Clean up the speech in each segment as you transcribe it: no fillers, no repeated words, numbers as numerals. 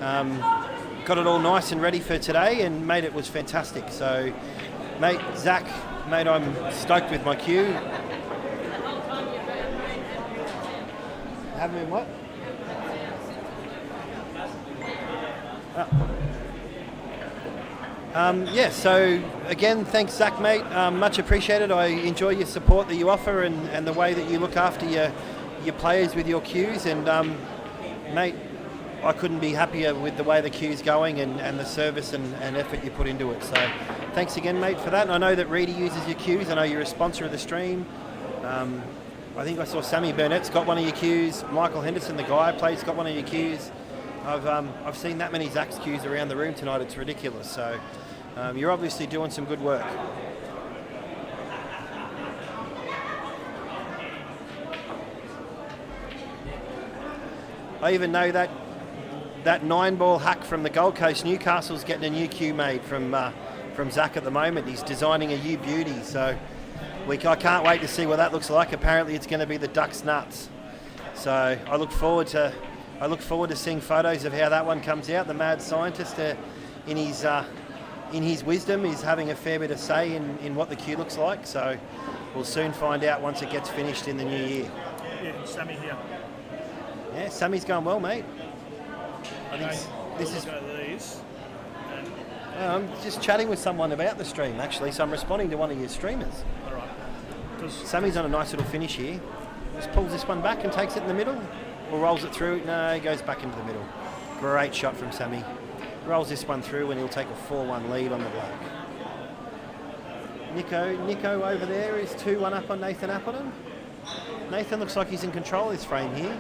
Got it all nice and ready for today, and mate, it was fantastic. So, mate, Zach, mate, I'm stoked with my queue. Haven't been what? Yeah, so again, thanks Zach, mate, much appreciated. I enjoy your support that you offer and the way that you look after your players with your queues, and mate, I couldn't be happier with the way the queue's going and the service and effort you put into it. So thanks again, mate, for that. And I know that Reedy uses your queues. I know you're a sponsor of the stream. I think I saw Sammy Burnett's got one of your queues. Michael Henderson, the guy I play's got one of your queues. I've seen that many Zach's queues around the room tonight. It's ridiculous. So you're obviously doing some good work. I even know that 9-ball hack from the Gold Coast, Newcastle's getting a new queue made from Zach at the moment. He's designing a new beauty. So I can't wait to see what that looks like. Apparently it's going to be the Ducks Nuts. So I look forward to seeing photos of how that one comes out. The mad scientist, in his wisdom, is having a fair bit of say in what the queue looks like. So we'll soon find out once it gets finished in the new year. Yeah, Sammy here. Yeah, Sammy's going well, mate. I think this is. These. I'm just chatting with someone about the stream actually, so I'm responding to one of your streamers. All right. Sammy's on a nice little finish here. Just pulls this one back and takes it in the middle, or rolls it through. No, he goes back into the middle. Great shot from Sammy. Rolls this one through, and he'll take a 4-1 lead on the black. Nico over there is 2-1 up on Nathan Appleton. Nathan looks like he's in control of this frame here.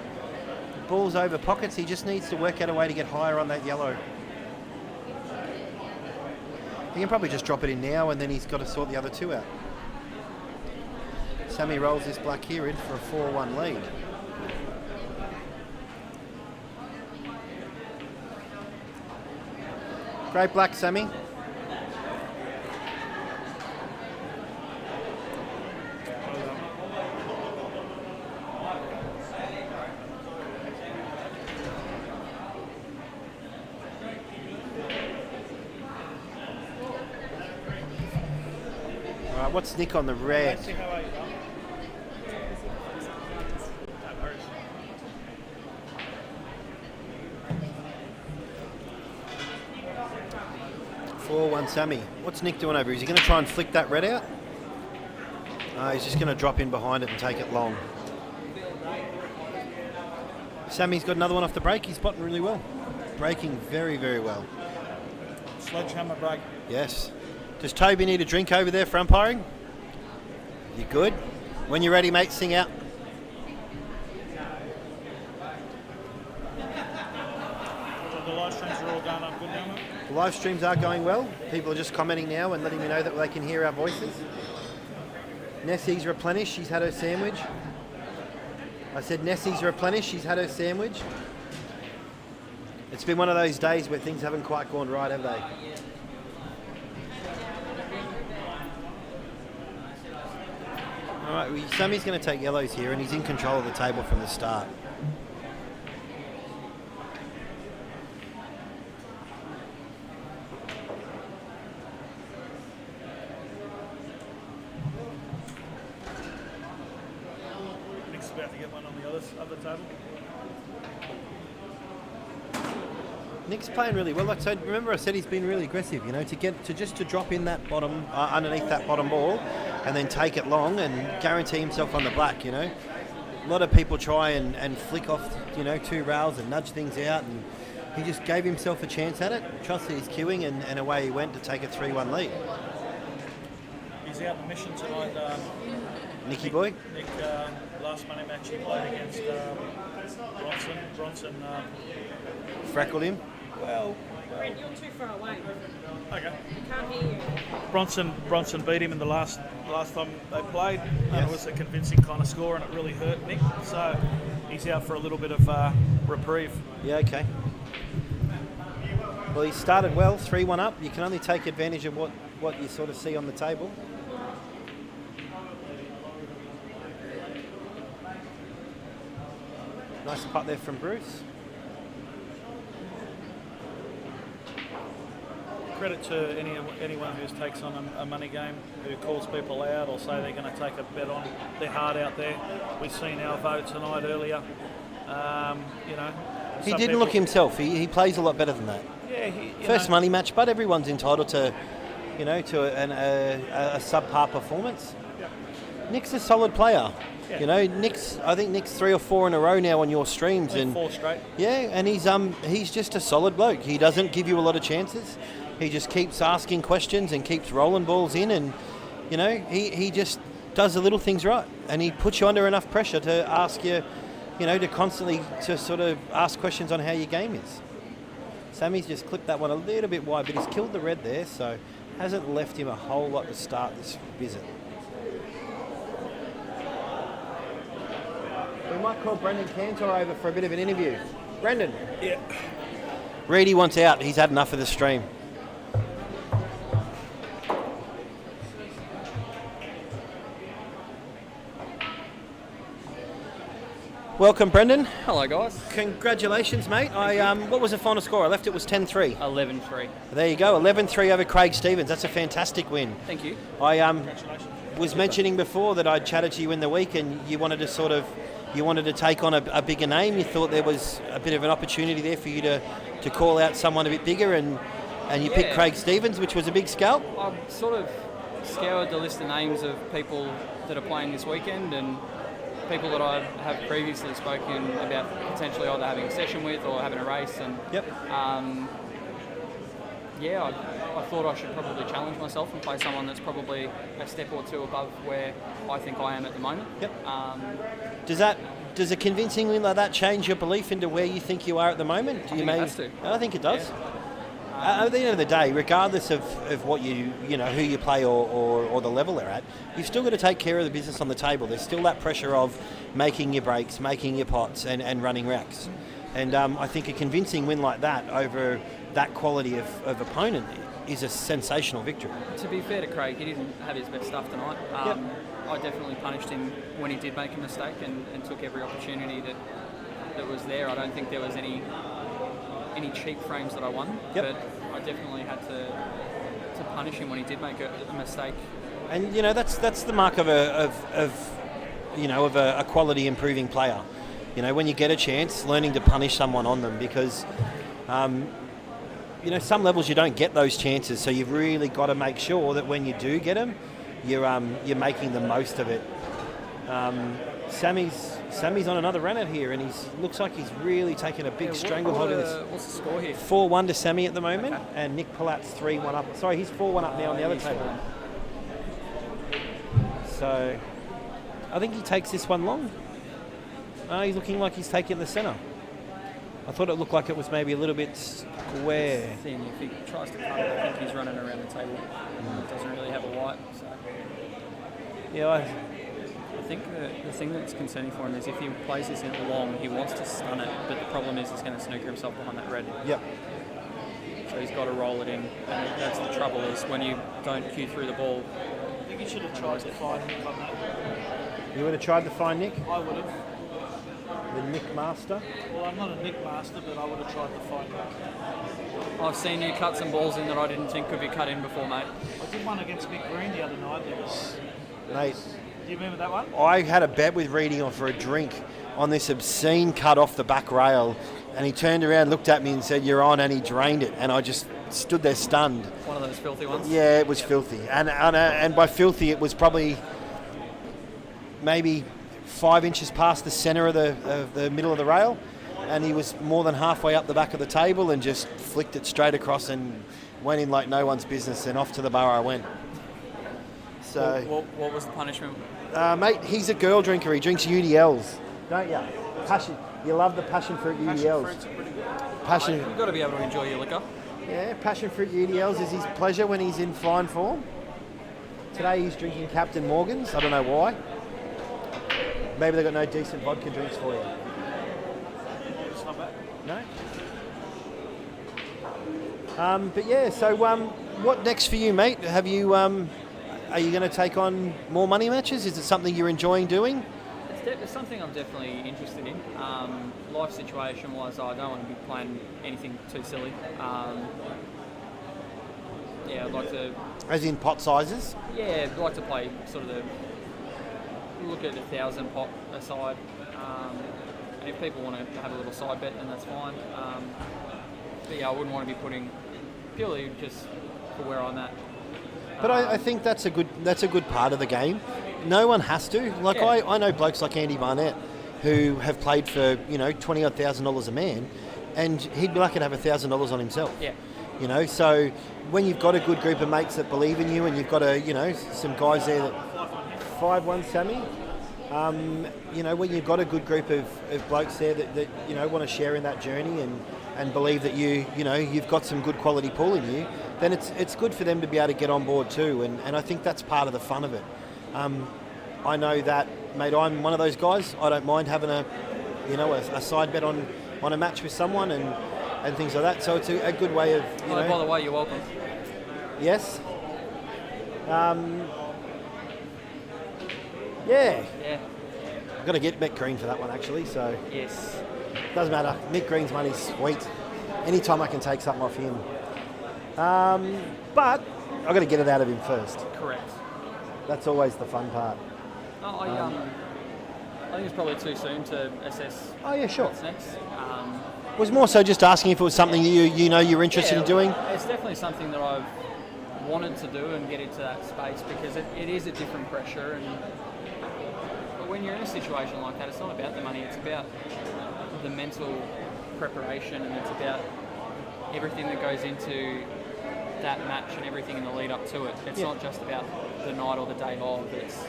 Ball's over pockets. He just needs to work out a way to get higher on that yellow. He can probably just drop it in now, and then he's got to sort the other two out. Sammy rolls this black here in for a 4-1 lead. Great black, Sammy. What's Nick on the red? One Sammy. What's Nick doing over? Is he going to try and flick that red out? He's just going to drop in behind it and take it long. Sammy's got another one off the break. He's spotting really well. Breaking very, very well. Sledgehammer break. Yes. Does Toby need a drink over there for umpiring? You good? When you're ready, mate, sing out. The live streams are all going up good now, mate? The live streams are going well. People are just commenting now and letting me know that they can hear our voices. Nessie's replenished. She's had her sandwich. I said Nessie's replenished. She's had her sandwich. It's been one of those days where things haven't quite gone right, have they? All right, Sammy's going to take yellows here, and he's in control of the table from the start. Nick's about to get one on the other table. Nick's playing really well. Like I said, remember I said he's been really aggressive, you know, to drop in that bottom, underneath that bottom ball, and then take it long and guarantee himself on the black, you know. A lot of people try and flick off, you know, 2 rails and nudge things out, and he just gave himself a chance at it, trusted his queuing, and away he went to take a 3-1 lead. He's out the mission tonight. Nicky boy? Nick, last Monday match he played against Bronson. Freckled him? Well, Brent, you're too far away. okay. I can't hear you. Bronson beat him in the last time they played. Yes. It was a convincing kind of score, and it really hurt Nick. So he's out for a little bit of reprieve. Yeah, okay. Well, he started well, 3-1 up. You can only take advantage of what you sort of see on the table. Nice putt there from Bruce. credit to anyone who takes on a money game, who calls people out or say they're going to take a bet on their heart out there. We've seen our vote tonight earlier. He didn't look himself. He plays a lot better than that. Yeah, First money match, but everyone's entitled to, a subpar performance. Yeah. Nick's a solid player. Yeah. I think Nick's 3 or 4 in a row now on your streams, and 4 straight. Yeah, and he's just a solid bloke. He doesn't give you a lot of chances. He just keeps asking questions and keeps rolling balls in, and he just does the little things right, and he puts you under enough pressure to ask you, to constantly to sort of ask questions on how your game is. Sammy's just clipped that one a little bit wide, but he's killed the red there, so hasn't left him a whole lot to start this visit. We might call Brendan Cantor over for a bit of an interview. Brendan. Yeah. Reedy wants out. He's had enough of the stream. Welcome, Brendan. Hello, guys. Congratulations, mate. What was the final score? I left it was 10-3. 11-3. There you go, 11-3 over Craig Stevens. That's a fantastic win. Thank you. I was mentioning before that I'd chatted to you in the week, and you wanted to take on a bigger name. You thought there was a bit of an opportunity there for you to call out someone a bit bigger, and you picked Craig Stevens, which was a big scalp. I've sort of scoured the list of names of people that are playing this weekend and people that I have previously spoken about potentially either having a session with or having a race. And I thought I should probably challenge myself and play someone that's probably a step or two above where I think I am at the moment. Yep. Does a convincing win like that change your belief into where you think you are at the moment? I think it has to. I think it does. Yeah. At the end of the day, regardless of what who you play or the level they're at, you've still got to take care of the business on the table. There's still that pressure of making your breaks, making your pots, and running racks. And I think a convincing win like that over that quality of opponent is a sensational victory. To be fair to Craig, he didn't have his best stuff tonight. I definitely punished him when he did make a mistake and took every opportunity that was there. I don't think there was any cheap frames that I won, but I definitely had to punish him when he did make a mistake. And that's the mark of a quality improving player. When you get a chance, learning to punish someone on them, because some levels you don't get those chances, so you've really got to make sure that when you do get them, you're making the most of it. Sammy's on another run out here, and looks like he's really taken a big stranglehold of this. What's the score here? 4-1 to Sammy at the moment, and Nick Pilat's 3-1 up. Sorry, he's 4-1 up now on the other table. So, I think he takes this one long. He's looking like he's taking the centre. I thought it looked like it was maybe a little bit square. If he tries to cut it, I think he's running around the table. Doesn't really have a white. So. Yeah, I think the thing that's concerning for him is if he plays this in long, he wants to stun it, but the problem is he's going to snooker himself behind that red. Yep. So he's got to roll it in, and that's the trouble, is when you don't cue through the ball. I think he should have tried to find Nick on that. You would have tried to find Nick? I would have. The Nick Master? Well, I'm not a Nick Master, but I would have tried to find Nick. I've seen you cut some balls in that I didn't think could be cut in before, mate. I did one against McQuillan the other night. Mate, do you remember that one? I had a bet with Reedy on for a drink on this obscene cut off the back rail, and he turned around, looked at me and said, "You're on," and he drained it, and I just stood there stunned. One of those filthy ones? Yeah, it was filthy. And by filthy, it was probably maybe 5 inches past the centre of the middle of the rail, and he was more than halfway up the back of the table and just flicked it straight across and went in like no one's business, and off to the bar I went. So, what was the punishment? Mate, he's a girl drinker. He drinks UDLs, don't you? Passion. You love the passion fruit UDLs. Passion. You've got to be able to enjoy your liquor. Yeah, passion fruit UDLs is his pleasure when he's in fine form. Today he's drinking Captain Morgan's. I don't know why. Maybe they've got no decent vodka drinks for you. It's not bad. No. But yeah, so what next for you, mate? Have you? Are you going to take on more money matches? Is it something you're enjoying doing? It's something I'm definitely interested in. Life situation wise, I don't want to be playing anything too silly. I'd like to. As in pot sizes? Yeah, I'd like to play sort of look at 1,000 pot aside. And if people want to have a little side bet, then that's fine. But yeah, I wouldn't want to be putting purely just for where I'm at. But I think that's a good part of the game. No one has to. Like I know blokes like Andy Burnett who have played for $20,000 a man, and he'd be lucky to have $1,000 on himself. Yeah. So when you've got a good group of mates that believe in you, and you've got some guys there that 5-1 Sammy. When you've got a good group of blokes there that want to share in that journey and believe that you've got some good quality pool in you, then it's good for them to be able to get on board too, and I think that's part of the fun of it. I know that, mate, I'm one of those guys. I don't mind having a side bet on a match with someone and things like that, so it's a good way of by the way, you're welcome. Yes. Yeah. I've got to get Mick Green for that one, actually, so... Yes. Doesn't matter. Mick Green's money's sweet. Anytime I can take something off him. But I've got to get it out of him first. Correct. That's always the fun part. I think it's probably too soon to assess what's next. It was more so just asking if it was something that you're interested in doing. It's definitely something that I've wanted to do and get into that space, because it is a different pressure, but when you're in a situation like that, it's not about the money, it's about the mental preparation, and it's about everything that goes into that match and everything in the lead up to it. It's not just about the night or the day of, it's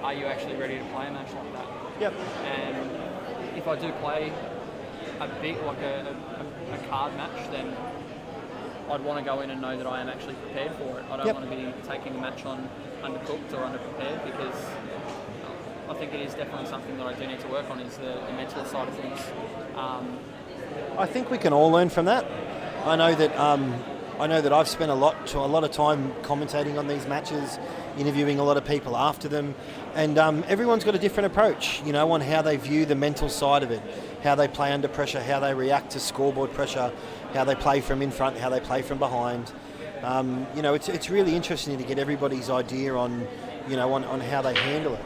are you actually ready to play a match like that? Yep. And if I do play a big, like a card match, then I'd want to go in and know that I am actually prepared for it. I don't want to be taking a match on undercooked or underprepared, because I think it is definitely something that I do need to work on, is the mental side of things. I think we can all learn from that. I know that I've spent a lot of time commentating on these matches, interviewing a lot of people after them, and everyone's got a different approach, on how they view the mental side of it, how they play under pressure, how they react to scoreboard pressure, how they play from in front, how they play from behind. It's really interesting to get everybody's idea on how they handle it.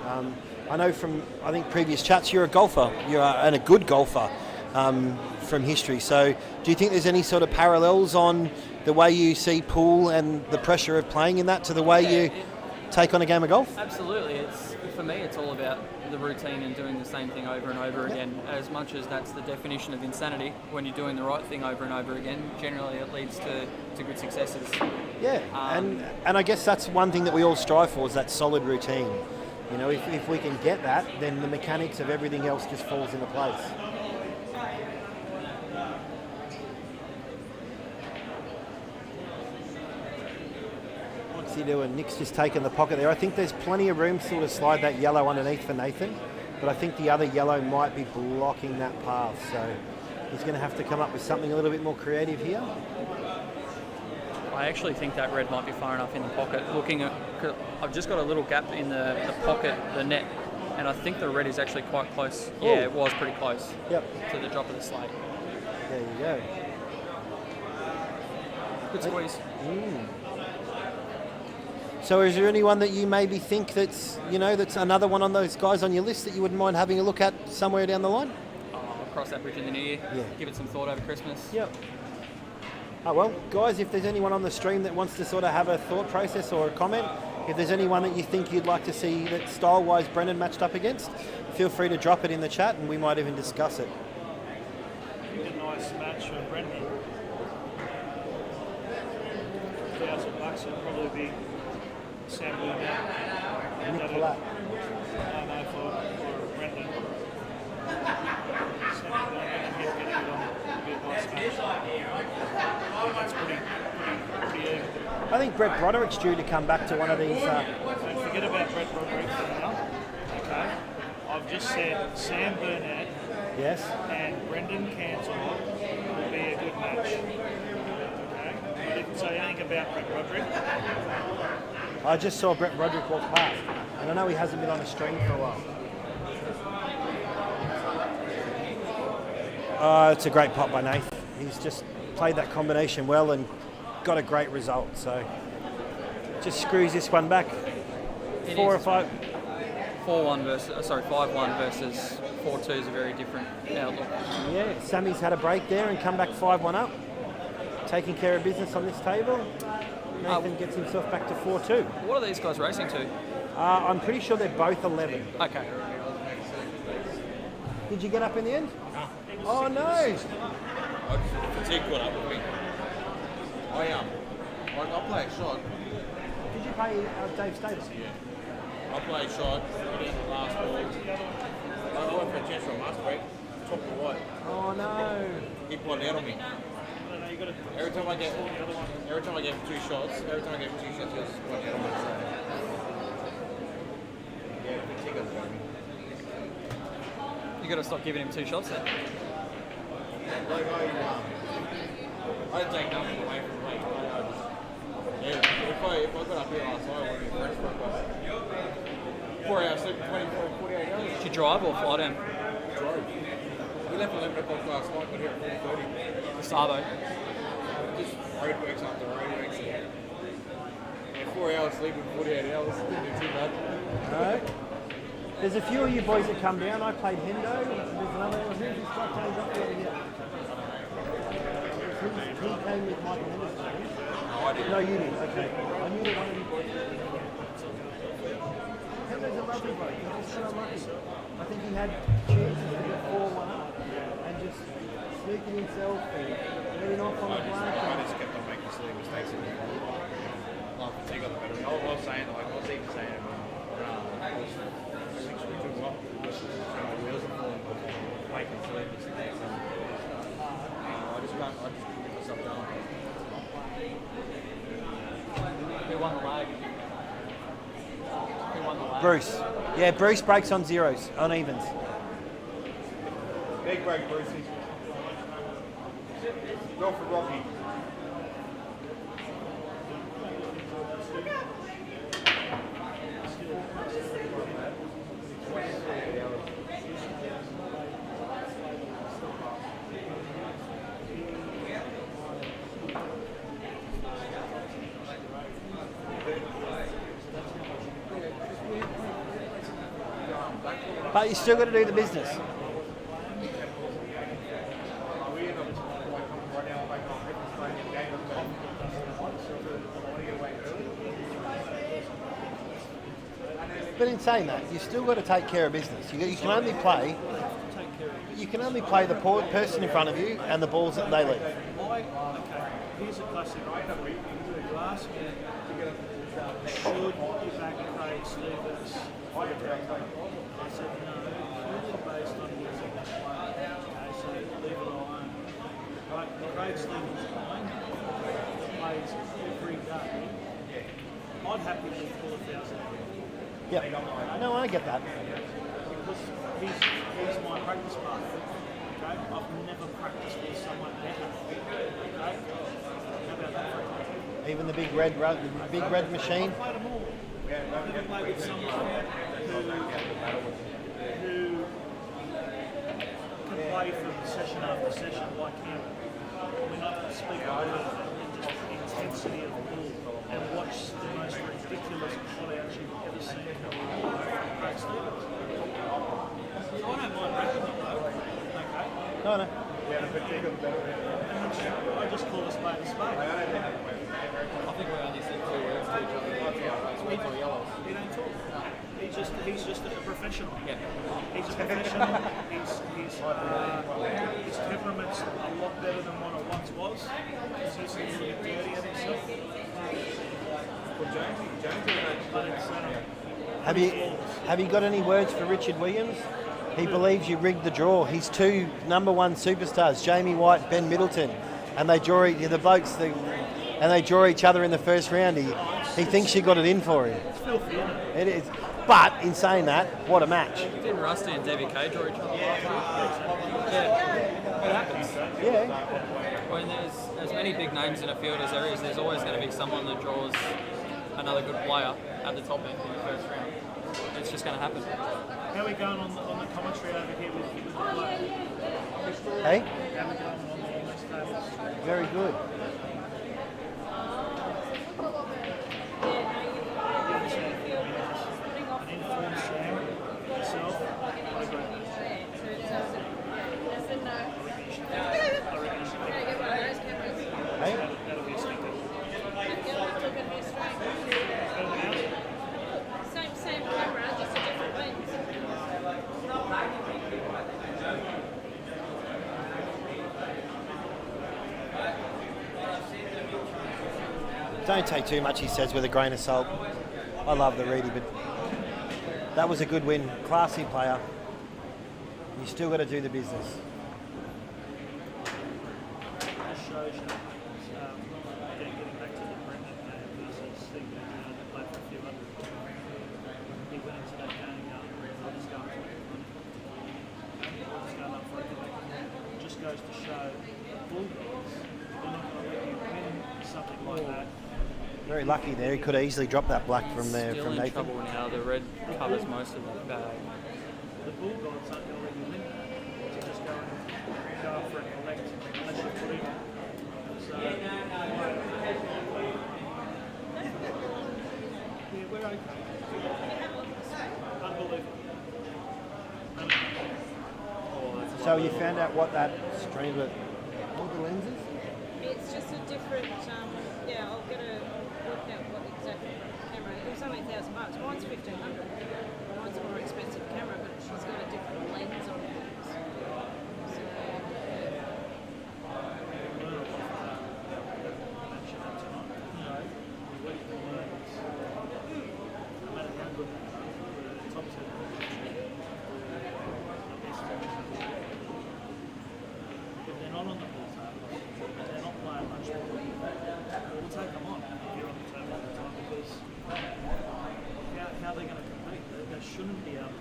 I know from previous chats you're a golfer, and a good golfer from history. So do you think there's any sort of parallels on the way you see pool and the pressure of playing in that to the way you take on a game of golf? Absolutely. For me, it's all about the routine and doing the same thing over and over again. As much as that's the definition of insanity, when you're doing the right thing over and over again, generally it leads to good successes. Yeah, and I guess that's one thing that we all strive for, is that solid routine. If we can get that, then the mechanics of everything else just falls into place. What's he doing? Nick's just taken the pocket there. I think there's plenty of room still to slide that yellow underneath for Nathan, but I think the other yellow might be blocking that path, so he's going to have to come up with something a little bit more creative here. I actually think that red might be far enough in the pocket. I've just got a little gap in the pocket, the net, and I think the red is actually quite close. Ooh. Yeah, it was pretty close. Yep. To the drop of the slate. There you go. Good squeeze. So is there anyone that you maybe think that's another one on those guys on your list that you wouldn't mind having a look at somewhere down the line? I'll cross that bridge in the new year. Yeah. Give it some thought over Christmas. Yep. Oh, well, guys, if there's anyone on the stream that wants to sort of have a thought process or a comment, if there's anyone that you think you'd like to see that style-wise Brendan matched up against, feel free to drop it in the chat and we might even discuss it. I think a nice match for Brendan. $1,000 would probably be Sam Burnett. Nick Pilat. No, for Brendan. Sam Burnett and him getting it on would be a nice match. That's pretty even. I think Brett Broderick's due to come back to one of these. Don't forget about Brett Broderick for now. Okay. I've just said Sam Burnett Yes. and Brendan Cantor will be a good match. Okay. I didn't say anything about Brett Broderick. I just saw Brett Broderick walk past, and I know he hasn't been on the stream for a while. It's a great pot by Nath. He's just played that combination well and got a great result. So just screws this one back. It 4 or is. 5. 4-1 versus 5-1 versus 4-2 is a very different outlook. Yeah, Sammy's had a break there and come back 5-1 up. Taking care of business on this table. Nathan gets himself back to 4-2. What are these guys racing to? I'm pretty sure they're both 11. Okay. Did you get up in the end? No. Oh no! Fatigue caught up with me. I play a shot. Did you pay Dave Staples? Yeah. I play a shot. Put in the last ball. I went for a chance for a last break. Top of the white. Oh no! He put out on me. Every time I gave him 2 shots, he was pointing out on me. Yeah, fatigue has got me. You got to stop giving him 2 shots then. Like I didn't take nothing away from me. If I got up here last night, I would be fresh for about 4 hours sleep, 24, 48 hours. Did you drive or fly down? Drove. We left at 11 o'clock last night, got here at 4:30. Savo. Just roadworks after roadworks. Yeah, 4 hours sleep in 48 hours. Didn't do too bad. Alright. There's a few of you boys that come down. I played Hendo. There's another one. Who's this guy James up over here? He came with Michael Henderson. No, I didn't. No, you did. Okay. I knew that one of you boys. Hendo's a lovely bloke. He's just so unlucky. I think he had chances to get 4-1 up and just sneaking himself and getting off on the black. I just kept on making silly mistakes. Like fatigue on the battery. I was saying, like, I was even saying it making silly mistakes. I just can't get myself down. Who won the lag? Who won the lag? Bruce. Yeah, Bruce breaks on zeros, on evens. Big break, Brucey. Go for Rocky. But you still got to do the business. But in saying that, you still got to take care of business. You can only play. You can only play the person in front of you and the balls that they leave. Okay, here's a classic. You asked me, should you back Craig Stevens? I said no, purely based on his okay, so leave it alone. But Craig Stevens plays every day. I'd happily pull 1,000. Yeah. No, I get that. Because he's my practice partner. Okay? I've never practiced with someone better. Okay? How about that for you? Even the big red machine. I've played them all. I've never played with someone who can play from session after session like him. I mean, I can speak about just the intensity of the ball and watch the most ridiculous shotouts you've ever seen from Craig Stevens. So I don't mind racking them though. Okay? No. And I just call a spade a spade. I think we only said 2 words to each other. Sweet or yellows. He don't talk. He's just a professional. Yeah. He's a professional. His temperament's a lot better than what it once was. He's a little bit dirty at himself. But it's Have you got any words for Richard Williams? He believes you rigged the draw. He's 2 number 1 superstars, Jamie White, Ben Middleton, and they draw and they draw each other in the first round. He thinks you got it in for him. It's filthy, isn't it? It is. But in saying that, what a match. Didn't Rusty and Debbie Kay draw each other last week? Yeah. It happens. Yeah. When there's as many big names in a field as there is, there's always going to be someone that draws another good player at the top end in the first round. It's just going to happen. How are we going on the commentary over here with the play? Hey? How are we going on the next tables? Very good. Don't take too much, he says, with a grain of salt. I love the Reedy, but that was a good win. Classy player. You still got to do the business. Just shows you, again, getting back to the Brendan game versus thinking, they play for a few hundred. He went into that game going, I'll just go up for it. I'll just go up for it. It just goes to show Bulldogs, they're not going to let you win something like that. Very lucky there. He could have easily dropped that black from there Still from in Nathan. trouble now. The red covers most of that bag. The Bulldogs aren't going to let you win that. To just go up for a collect unless you put it on. So, yeah, we're okay. Unbelievable. So you found out what that stream of all the lenses? It's just a different, yeah, I'll get a work out what the exact camera. It was only $1,000. Mine's $1,500. Mine's a more expensive camera, but she's got a different lens on it. So, If they're not on the ball table, and they're not playing much more, we'll take them on if you're on the table all the time, because how are they going to compete? They shouldn't be able to.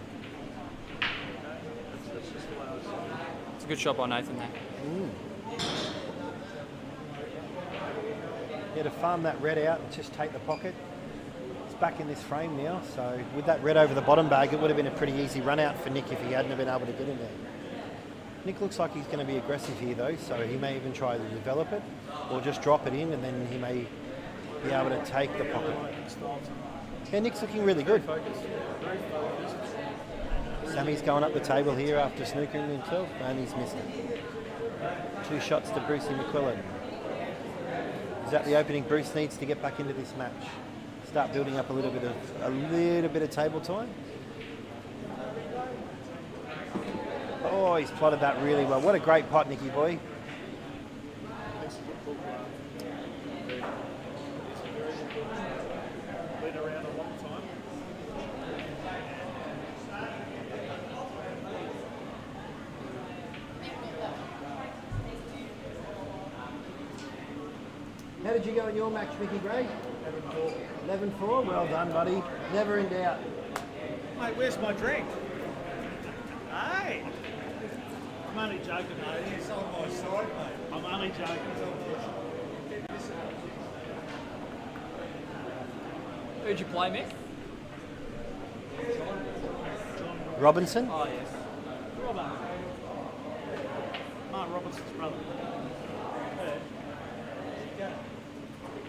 Okay? That's just the way I was saying. It's a good shot by Nathan there. Yeah, to farm that red out and just take the pocket. It's back in this frame now, so with that red over the bottom bag, it would have been a pretty easy run out for Nick if he hadn't have been able to get in there. Nick looks like he's going to be aggressive here though, so he may even try to develop it or just drop it in, and then he may be able to take the pocket. Yeah, Nick's looking really good. Sammy's going up the table here after snookering himself, and he's missing. 2 shots to Brucey McQuillan. Is that the opening Bruce needs to get back into this match? Start building up a little bit of table time. Oh, he's plotted that really well. What a great pot, Nicky boy. Been around a long time. How did you go in your match, Mickey Gray? 11-4. Well done, buddy. Never in doubt. Mate, where's my drink? Hey! I'm only joking, mate. It's on my side, mate. I'm only joking. Who'd you play, Mick? Robinson? Oh, yes. Robbo. Mark Robinson's brother. Yeah.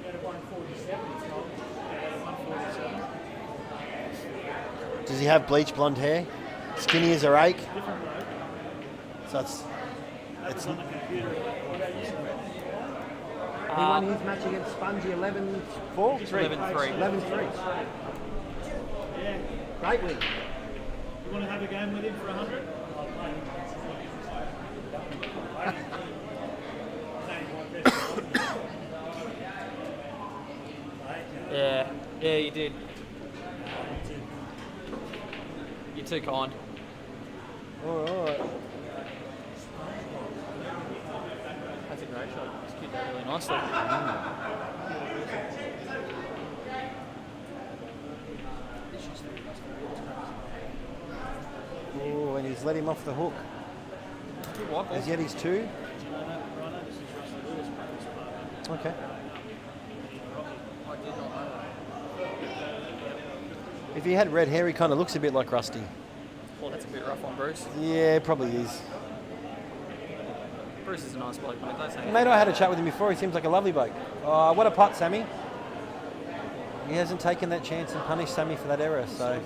Go to 147, it's not. Yeah, 147. Does he have bleach blonde hair? Skinny as a rake? Different bloke. So it's That was on the computer. he won his match against Spongy 11-4? 11-3. 11-3. Yeah. Great win. You want to have a game with him for 100? Yeah, you did. You're too kind. All right. That's a great shot. It's kicked that really nicely. Oh, and he's let him off the hook. Good white ball. Has he had his 2? Do you know that, Rhino? This is Russell Lewis, practice partner. Okay. I did not know that. If he had red hair, he kind of looks a bit like Rusty. Well, that's a bit rough on Bruce. Yeah, probably is. Bruce is a nice bloke, mate. Don't say anything. Mate, I had a chat with him before. He seems like a lovely bloke. Oh, what a pot, Sammy. He hasn't taken that chance and punished Sammy for that error, so...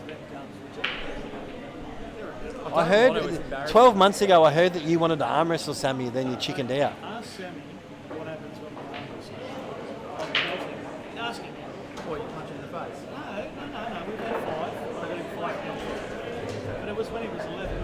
I heard 12 months ago, I heard that you wanted to arm wrestle Sammy, then you chickened out. Ask Sammy what happens when we arm wrestle. Ask him. Or you punch him in the face. No. We've had 5. I got him 5 punches. But it was when he was 11.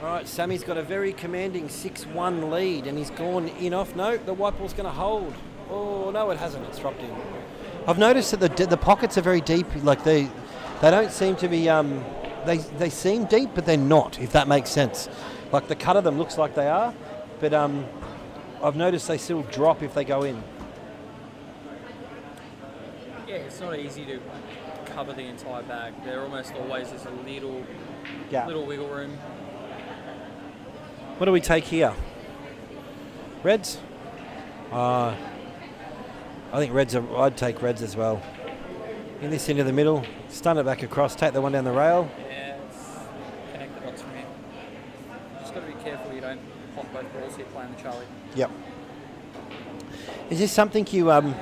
All right, Sammy's got a very commanding 6-1 lead, and he's gone in off. No, the white ball's going to hold. Oh, no, it hasn't. It's dropped in. I've noticed that the pockets are very deep. Like they don't seem to be. They seem deep, but they're not. If that makes sense. Like the cut of them looks like they are, but I've noticed they still drop if they go in. Yeah, it's not easy to cover the entire bag. There almost always is a little wiggle room. What do we take here? Reds? I think reds. I'd take reds as well. In this into the middle, stun it back across, take the one down the rail. Yeah, it's connect the dots from here. Just got to be careful you don't pop both balls here playing the Charlie. Yep. Is this something you with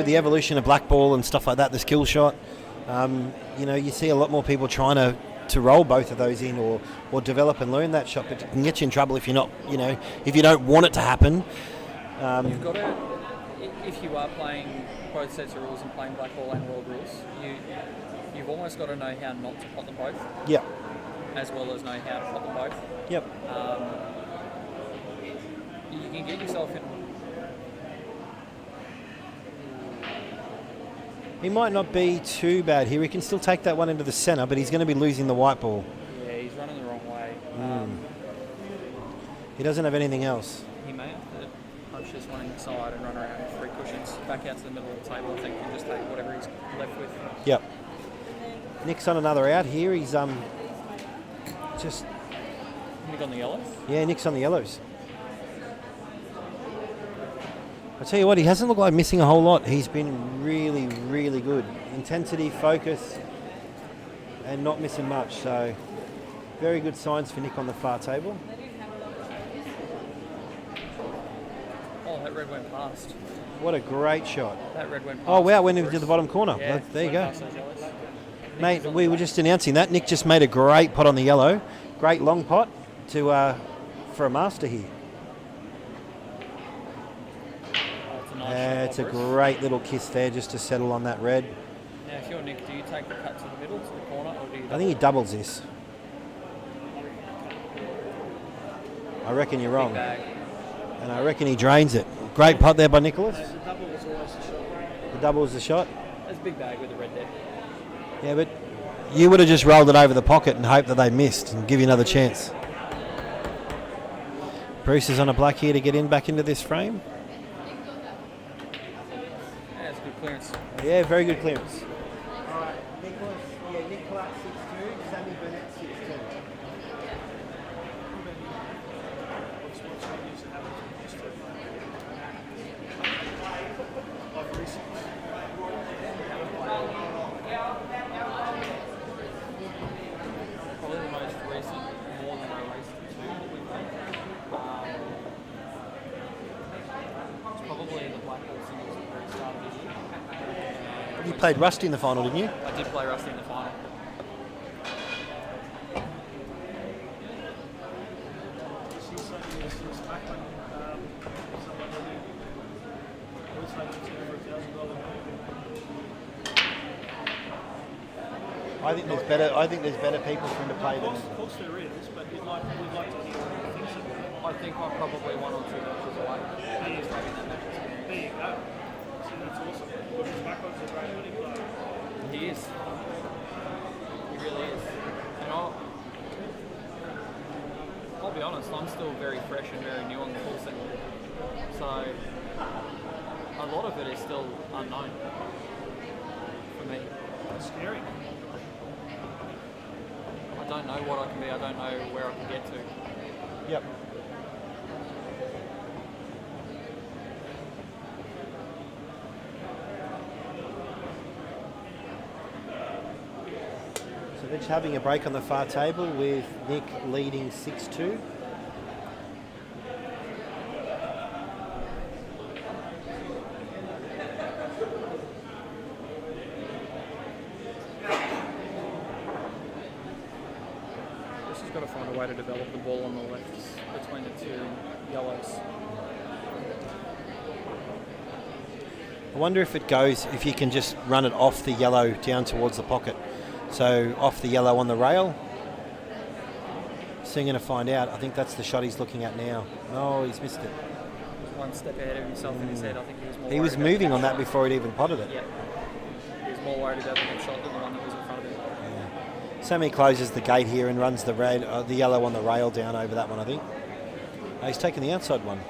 the evolution of black ball and stuff like that, the skill shot, you see a lot more people trying to roll both of those in or develop and learn that shot, but it can get you in trouble if you're not, if you don't want it to happen. You've got to, if you are playing both sets of rules and playing black ball and world rules, you've almost got to know how not to pot them both. Yep. As well as know how to pot them both. Yep. You can get yourself in. He might not be too bad here. He can still take that one into the centre, but he's going to be losing the white ball. Yeah, he's running the wrong way. He doesn't have anything else. He may have to punch this one inside and run around with 3 cushions back out to the middle of the table. I think he'll just take whatever he's left with. Yep. Nick's on another out here. He's just... Nick on the yellows? Yeah, Nick's on the yellows. I tell you what, he hasn't looked like missing a whole lot. He's been really, really good. Intensity, focus, and not missing much. So, very good signs for Nick on the far table. Oh, that red went past. What a great shot. That red went past. Oh, wow, went into the bottom corner. Yeah, There you go. past those yellows. Mate, we were just announcing that. Nick just made a great pot on the yellow. Great long pot for a master here. It's a great little kiss there just to settle on that red. Now, if you're Nick, do you take the cut to the middle, to the corner, or do you... I think he doubles this. I reckon you're wrong. Bag. And I reckon he drains it. Great pot there by Nicholas. The double was always the shot. The double was the shot. That's a big bag with the red there. Yeah, but you would have just rolled it over the pocket and hoped that they missed and give you another chance. Bruce is on a black here to get in back into this frame. That's good clearance. Yeah, very good clearance. All right, Nicholas, Nick Pilat 6'2", Sammy Burnett 6'2". Probably the most recent, more than a race to 2 that we've done. It's probably the black ball singles at the very start of this year. You played Rusty in the final, didn't you? I did play Rusty in the final. I think there's better people for him to play than. Of course there is, but we'd like to hear what he thinks of it. I think I'm probably 1 or 2 matches away. He is having that match experience. There you go. See, that's awesome. Because Backwards is a great winning player. He is. He really is. And I'll be honest, I'm still very fresh and very new on the full set. So a lot of it is still unknown for me. It's scary. I don't know what I can be, I don't know where I can get to. Yep. So they're just having a break on the far table with Nick leading 6-2. Got to find a way to develop the ball on the left between the 2 yellows. I wonder if it goes, if you can just run it off the yellow down towards the pocket. So off the yellow on the rail. Soon going to find out. I think that's the shot he's looking at now. Oh, he's missed it. One step ahead of himself in his head. I think he was more. He was worried about moving the on that shot. before he'd even potted it. Yeah. He was more worried about the next shot than the one that was in front of him. Sammy closes the gate here and runs the yellow on the rail down over that one, I think. He's taken the outside one.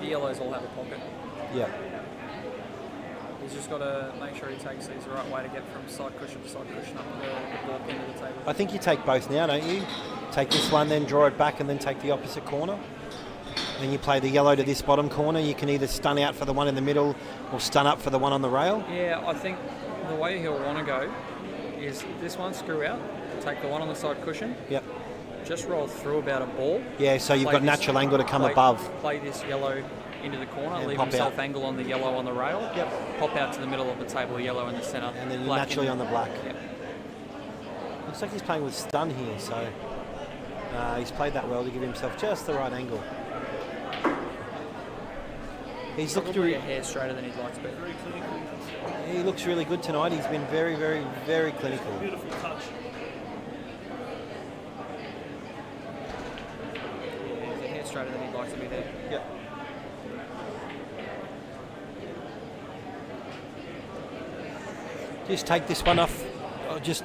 The yellows all have a pocket. Yeah. He's just got to make sure he takes these the right way to get from side cushion to side cushion up the ball end of the table. I think you take both now, don't you? Take this one, then draw it back, and then take the opposite corner. Then you play the yellow to this bottom corner. You can either stun out for the one in the middle or stun up for the one on the rail. Yeah, I think the way he'll want to go is this one, screw out, take the one on the side cushion, Yep. just roll through about a ball. Yeah, so you've Play got this- natural angle to come play- above. Play this yellow into the corner, And leave pop himself out. angle on the yellow on the rail, Yep. pop out to the middle of the table, yellow in the centre. And then you're black naturally in- on the black. Yep. Looks like he's playing with stun here, so he's played that well to give himself just the right angle. He's looked Probably a hair straighter than he'd like to be. Very clinical. he looks really good tonight. He's been very, very, very clinical. Beautiful touch. He's a hair straighter than he'd like to be there. Yep. Just take this one off, just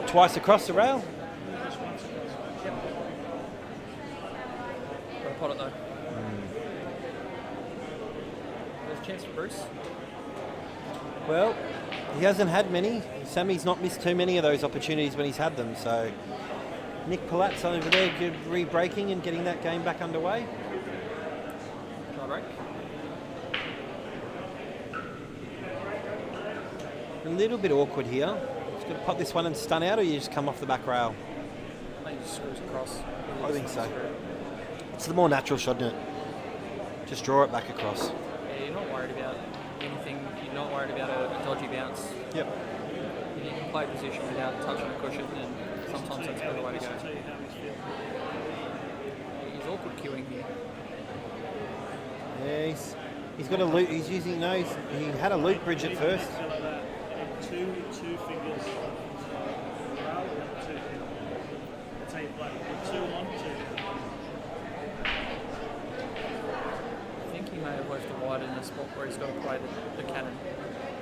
twice across the rail. Got to pot it though. There's a chance for Bruce. Well, he hasn't had many. Sammy's not missed too many of those opportunities when he's had them. So Nick Pilat's over there re-breaking and getting that game back underway. Try break. A little bit awkward here. Just got to pop this one and stun out, or you just come off the back rail. I think he just screws across. I think so. It's the more natural shot, isn't it? Just draw it back across. Yeah, you're not worried about anything. You're not worried about a dodgy bounce. Yep. You can play position without touching a cushion, and sometimes that's the way to go. Tell you how he's feeling. He's awkward queuing here. Yeah, he's got a loop. He's using those. He had a loop bridge at first. Feel like that. Two fingers. Rail or two. I'll tell you black. Two on, two. I think he may have left the wide in the spot where he's got to play the cannon.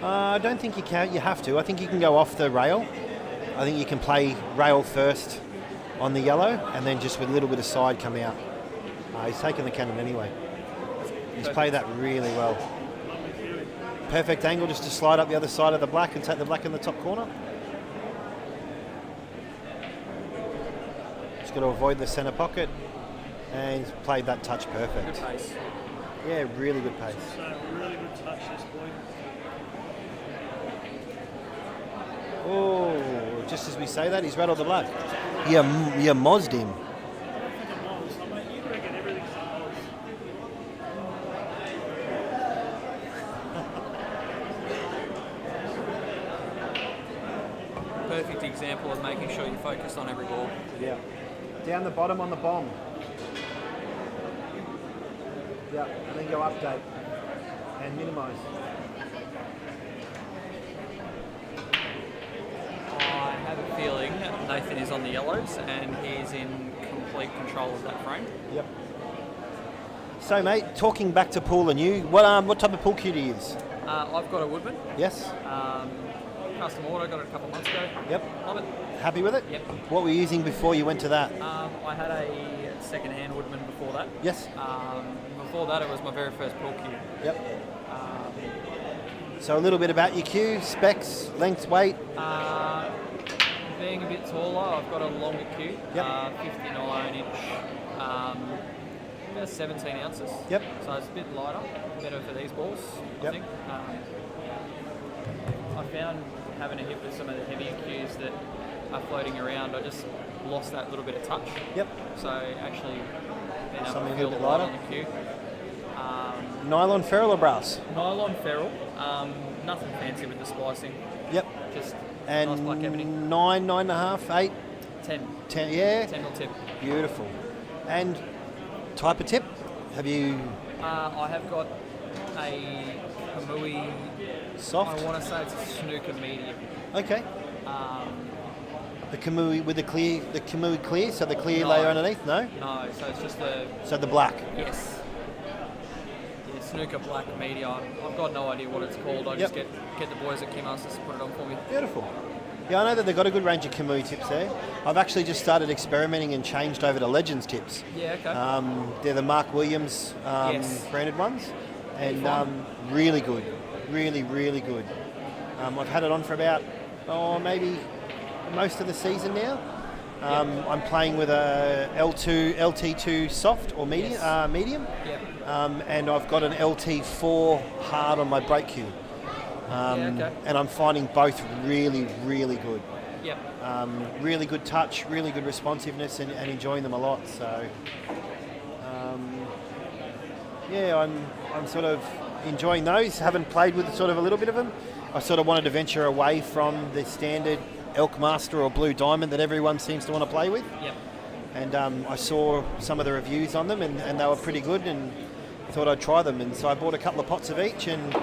I don't think you can. You have to. I think you can go off the rail. I think you can play rail first on the yellow, and then just with a little bit of side come out. He's taken the cannon anyway. He's played that really well. Perfect angle just to slide up the other side of the black and take the black in the top corner. Just got to avoid the centre pocket, and he's played that touch Good perfect. pace. Yeah, really good pace. So really good touch, this boy. Oh, just as we say that, he's rattled the black. You mozzed him. I don't think it was. I mean, you reckon everything's a moz. Perfect example of making sure you focus on every ball. Yeah. Down the bottom on the bomb. Yeah, and then go update and minimise. I have a feeling Nathan is on the yellows and he's in complete control of that frame. Yep. So, mate, talking back to pool and you, what type of pool cue do you use? I've got a Woodman, Yes. custom order, got it a couple of months ago. Yep. Love it. Happy with it? Yep. What were you using before you went to that? I had a second-hand Woodman before that. Yes. Before that, it was my very first pool cue. Yep. So a little bit about your cue, specs, length, weight. Being a bit taller, I've got a longer cue, Yep. 59 inch, about 17 ounces. Yep. So it's a bit lighter, better for these balls, I Yep. think. I found having a hit with some of the heavier cues that are floating around, I just lost that little bit of touch. Yep. So actually being able Something to a feel little the bit light lighter. on the cue. Nylon ferrule or brass? Nylon ferrule, nothing fancy with the splicing, Yep. just And nice black ebony. 9.5, 8, 10 yeah. mil tip. Beautiful. And type of tip? Have you I have got a Kamui, soft? I want to say it's a snooker medium. Okay. The Kamui with the Kamui clear, so the clear layer underneath? No? No, so it's just the black. Yes. Yeah, snooker black media. I've got no idea what it's called. I just get the boys at Keymasters to put it on for me. Beautiful. Yeah, I know that they've got a good range of Kamui tips there. I've actually just started experimenting and changed over to Legends tips. Yeah, okay. They're the Mark Williams branded ones, and really good, really, really good. I've had it on for about, maybe most of the season now. I'm playing with a LT2 soft or medium, Yep. and I've got an LT4 hard on my brake cue. And I'm finding both really, really good. Yep. Really good touch, really good responsiveness, and enjoying them a lot. So, I'm sort of enjoying those. Haven't played with sort of a little bit of them. I sort of wanted to venture away from the standard Elk Master or Blue Diamond that everyone seems to want to play with. Yep. And I saw some of the reviews on them, and they were pretty good, and thought I'd try them. And so I bought a couple of pots of each, and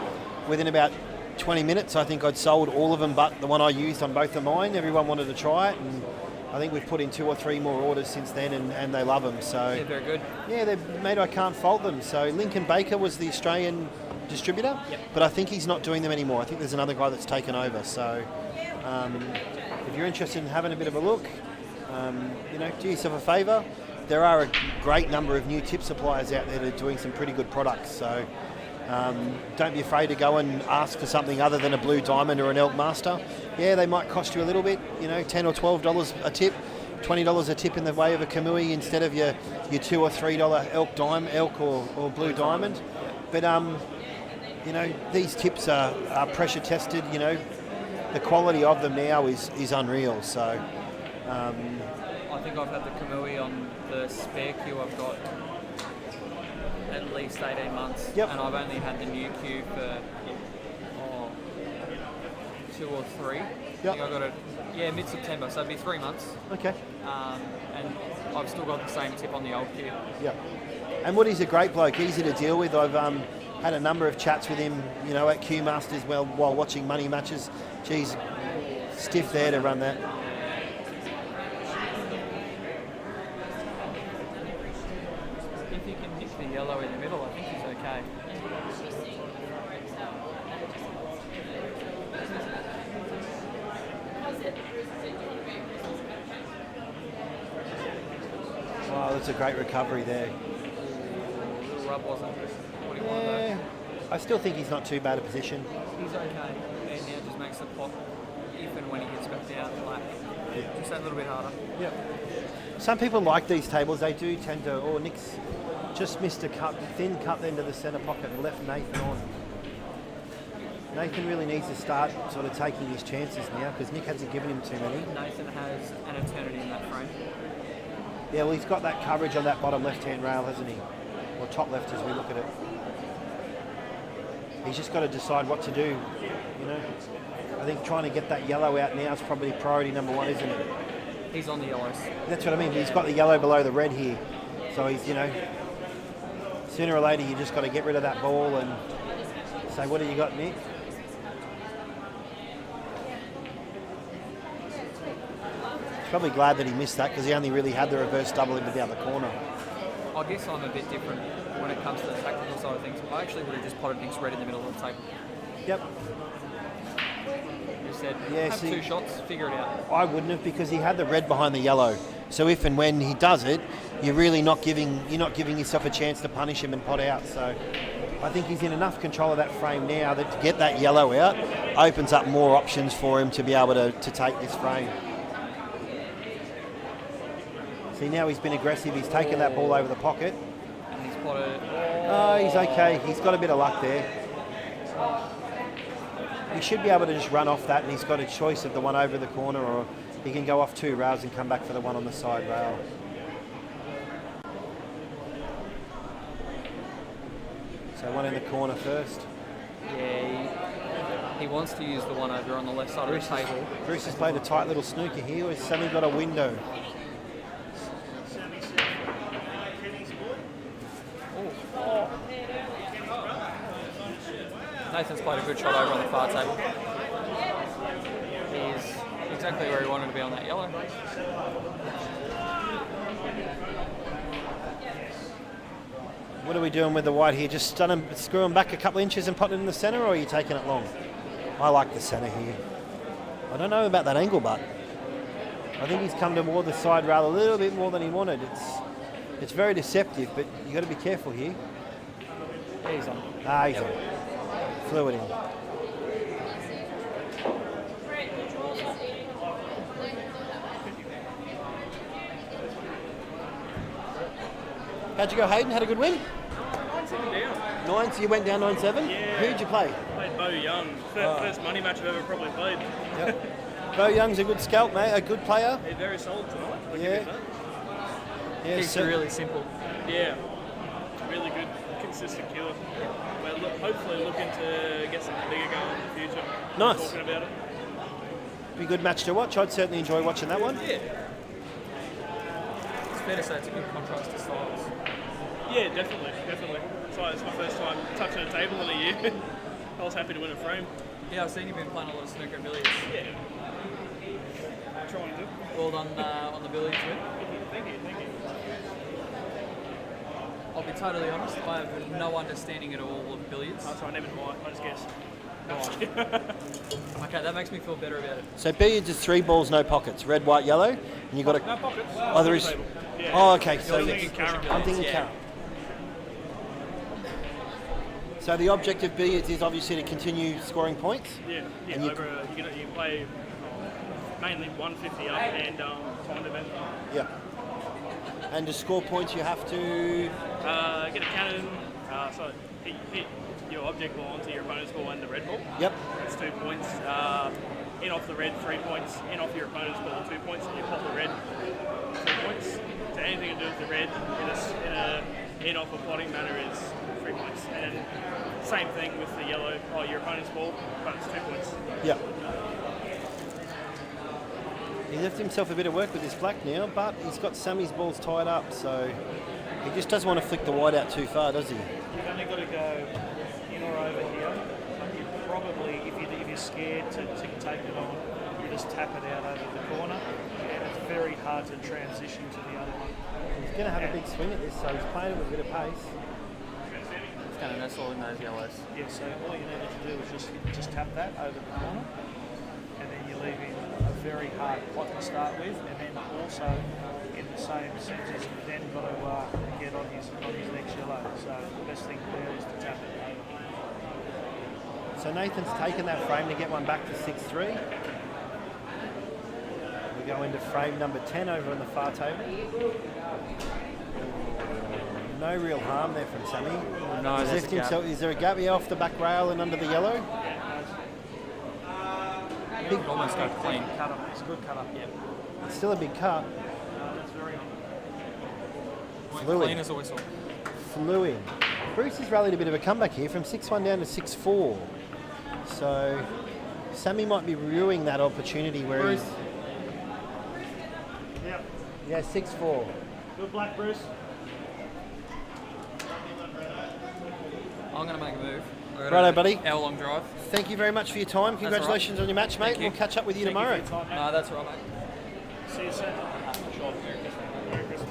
within about 20 minutes, I think I'd sold all of them but the one I used on both of mine. Everyone wanted to try it, and I think we've put in 2 or 3 more orders since then, and they love them. So They're very good. yeah, they're made. I can't fault them. So Lincoln Baker was the Australian distributor, but I think he's not doing them anymore. I think there's another guy that's taken over. So if you're interested in having a bit of a look, do yourself a favour. There are a great number of new tip suppliers out there that are doing some pretty good products. So don't be afraid to go and ask for something other than a Blue Diamond or an Elk Master. Yeah, they might cost you a little bit, $10 or $12 a tip, $20 a tip in the way of a Kamui instead of your $2 or $3 Elk or Blue Diamond. But these tips are pressure tested. The quality of them now is unreal. So I think I've had the Kamui on the spare queue I've got at least 18 months, and I've only had the new queue for 2 or 3. I think I got it, mid-September, so it'd be 3 months. Okay. And I've still got the same tip on the old queue. Yeah. And Woody's a great bloke, easy to deal with. I've had a number of chats with him, at Q-Masters while watching money matches. Geez, stiff there to run that. If you can nick the yellow in the middle, I think he's okay. Wow, that's a great recovery there. The rub wasn't what he wanted though. I still think he's not too bad a position. He's okay, and now just makes the pot, if and when he gets back down, just that little bit harder. Yep. Some people like these tables. They do tend to. Nick's just missed a thin cut into the centre pocket and left Nathan on. Nathan really needs to start sort of taking his chances now because Nick hasn't given him too many. Nathan has an eternity in that frame. Yeah, well, he's got that coverage on that bottom left-hand rail, hasn't he? Or top left as we look at it. He's just got to decide what to do, I think trying to get that yellow out now is probably priority number 1, isn't it? He's on the yellows. That's what I mean. He's got the yellow below the red here. So he's, sooner or later you just got to get rid of that ball and say, what do you got, Nick? He's probably glad that he missed that because he only really had the reverse double into the other corner. I guess I'm a bit different when it comes to the tactical side of things. I actually would have just potted Nick's red in the middle of the table. Yep. You said, have 2 shots, figure it out. I wouldn't have because he had the red behind the yellow. So if and when he does it, you're really not giving yourself a chance to punish him and pot out. So I think he's in enough control of that frame now that to get that yellow out opens up more options for him to be able to take this frame. See, now he's been aggressive. He's taken that ball over the pocket. And he's potted. Oh, he's okay. He's got a bit of luck there. He should be able to just run off that, and he's got a choice of the one over the corner, or he can go off 2 rails and come back for the one on the side rail. So one in the corner first. Yeah, he wants to use the one over on the left side of the table. Bruce has played a tight little snooker here. He's suddenly got a window. Nathan's played a good shot over on the far table. He's exactly where he wanted to be on that yellow. What are we doing with the white here? Just screw him back a couple of inches and put it in the centre, or are you taking it long? I like the centre here. I don't know about that angle, but I think he's come toward the side rather a little bit more than he wanted. It's very deceptive, but you got to be careful here. Yeah, he's on. He's on. Flew it in. How'd you go, Hayden? Had a good win? 9-7 down. 9, so you went down 9-7? Yeah. Who'd you play? Played Beau Young. First money match I've ever probably played. Yep. Beau Young's a good scout, mate, a good player. He's very solid tonight. I'll give Yeah. you that. Yeah, Keeps it really simple. Yeah. Really good, consistent killer. We're hopefully looking to get something bigger going in the future. Nice. Talking about it. Be a good match to watch. I'd certainly enjoy watching that one. Yeah. It's fair to say it's a good contrast to styles. Yeah, definitely. It's my first time touching a table in a year. I was happy to win a frame. Yeah, I've seen you've been playing a lot of snooker and billiards. Yeah. Trying to. Well done on the billiards win. Thank you. I'll be totally honest, I have no understanding at all of billiards. Oh, sorry, I never mind. I just guess. Okay, that makes me feel better about it. So billiards is 3 balls, no pockets. Red, white, yellow. And you got No pockets. Oh, there is. Yeah. Oh, okay. So I'm it's- thinking carrot. I'm thinking Yeah. carrot. So the object of billiards is obviously to continue scoring points. Yeah. And you- You can play mainly 150 up and time event. Yeah. And to score points, you have to. Get a cannon. So hit your object ball onto your opponent's ball and the red ball. Yep. That's 2 points. In off the red, 3 points. In off your opponent's ball, 2 points. And you pop the red, 3 points. So anything to do with the red in a in off a plotting manner is 3 points. And then same thing with the yellow. Your opponent's ball, but it's 2 points. Yep. He left himself a bit of work with his black now, but he's got Sammy's balls tied up, so he just doesn't want to flick the white out too far, does he? You've only got to go in or over here. You probably, if you're scared to take it on, you just tap it out over the corner, and it's very hard to transition to the other one. He's going to have a big swing at this, so he's playing it with a bit of pace. It's going to nestle in those yellows. Yeah, so all you needed to do was just tap that over the corner, and then you're leaving a very hard pot to start with, and then also in the same sense as you've then got to get on his next yellow. So the best thing to do is to tap it over. So Nathan's taken that frame to get one back to 6-3. We go into frame number 10 over on the far table. No real harm there from Sammy. No, He's there's left a gap. himself, is there a gap here off the back rail and under the yellow? Big almost go clean. Cut up. It's a good cut up. Yeah. It's still a big cut. That's very Flew Clean in. as a whistle. Flew in. Bruce has rallied a bit of a comeback here from 6-1 down to 6-4. So Sammy might be ruining that opportunity where Bruce. he's... Yep. Yeah, 6-4. Good black, Bruce. I'm going to make a move. Righto, buddy. Hour-long drive. Thank you very much for your time. Congratulations on your match, mate. Thank you. We'll catch up with you Thank tomorrow. you for your time, mate. No, that's right, mate. See you soon. Sure. Merry Christmas.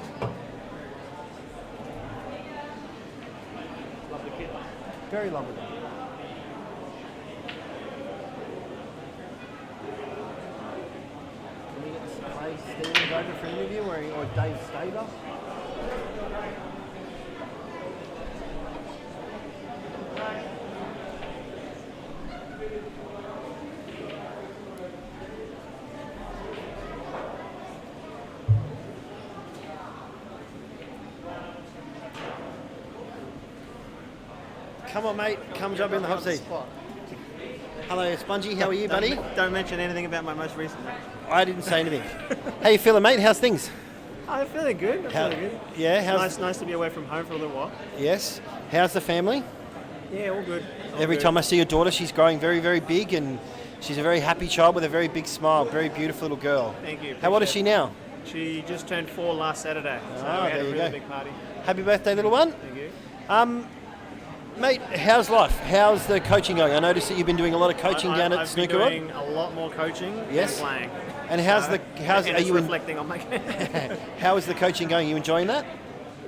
Lovely kid. Very lovely. Can we get Clay Stevens over for an interview or Dave Staver? Come on, mate. Come jump in the hot seat. Hello, Spongy. How are you, buddy? Don't mention anything about my most recent match. I didn't say anything. How you feeling, mate? How's things? I'm feeling good. I'm How- feeling good. Yeah, how's... Nice to be away from home for a little while. Yes. How's the family? Yeah, all good. All Every good. time I see your daughter, she's growing very, very big, and she's a very happy child with a very big smile. Very beautiful little girl. Thank you. How old is she now? She just turned 4 last Saturday, so Ah, we had there a you really go. big party. Happy birthday, little one. Thank you. Mate, how's life? How's the coaching going? I noticed that you've been doing a lot of coaching down at I've Snooker been Rod. doing a lot more coaching Yes. than playing. And how's and are it's you reflecting on my game. how is the coaching going? You enjoying that?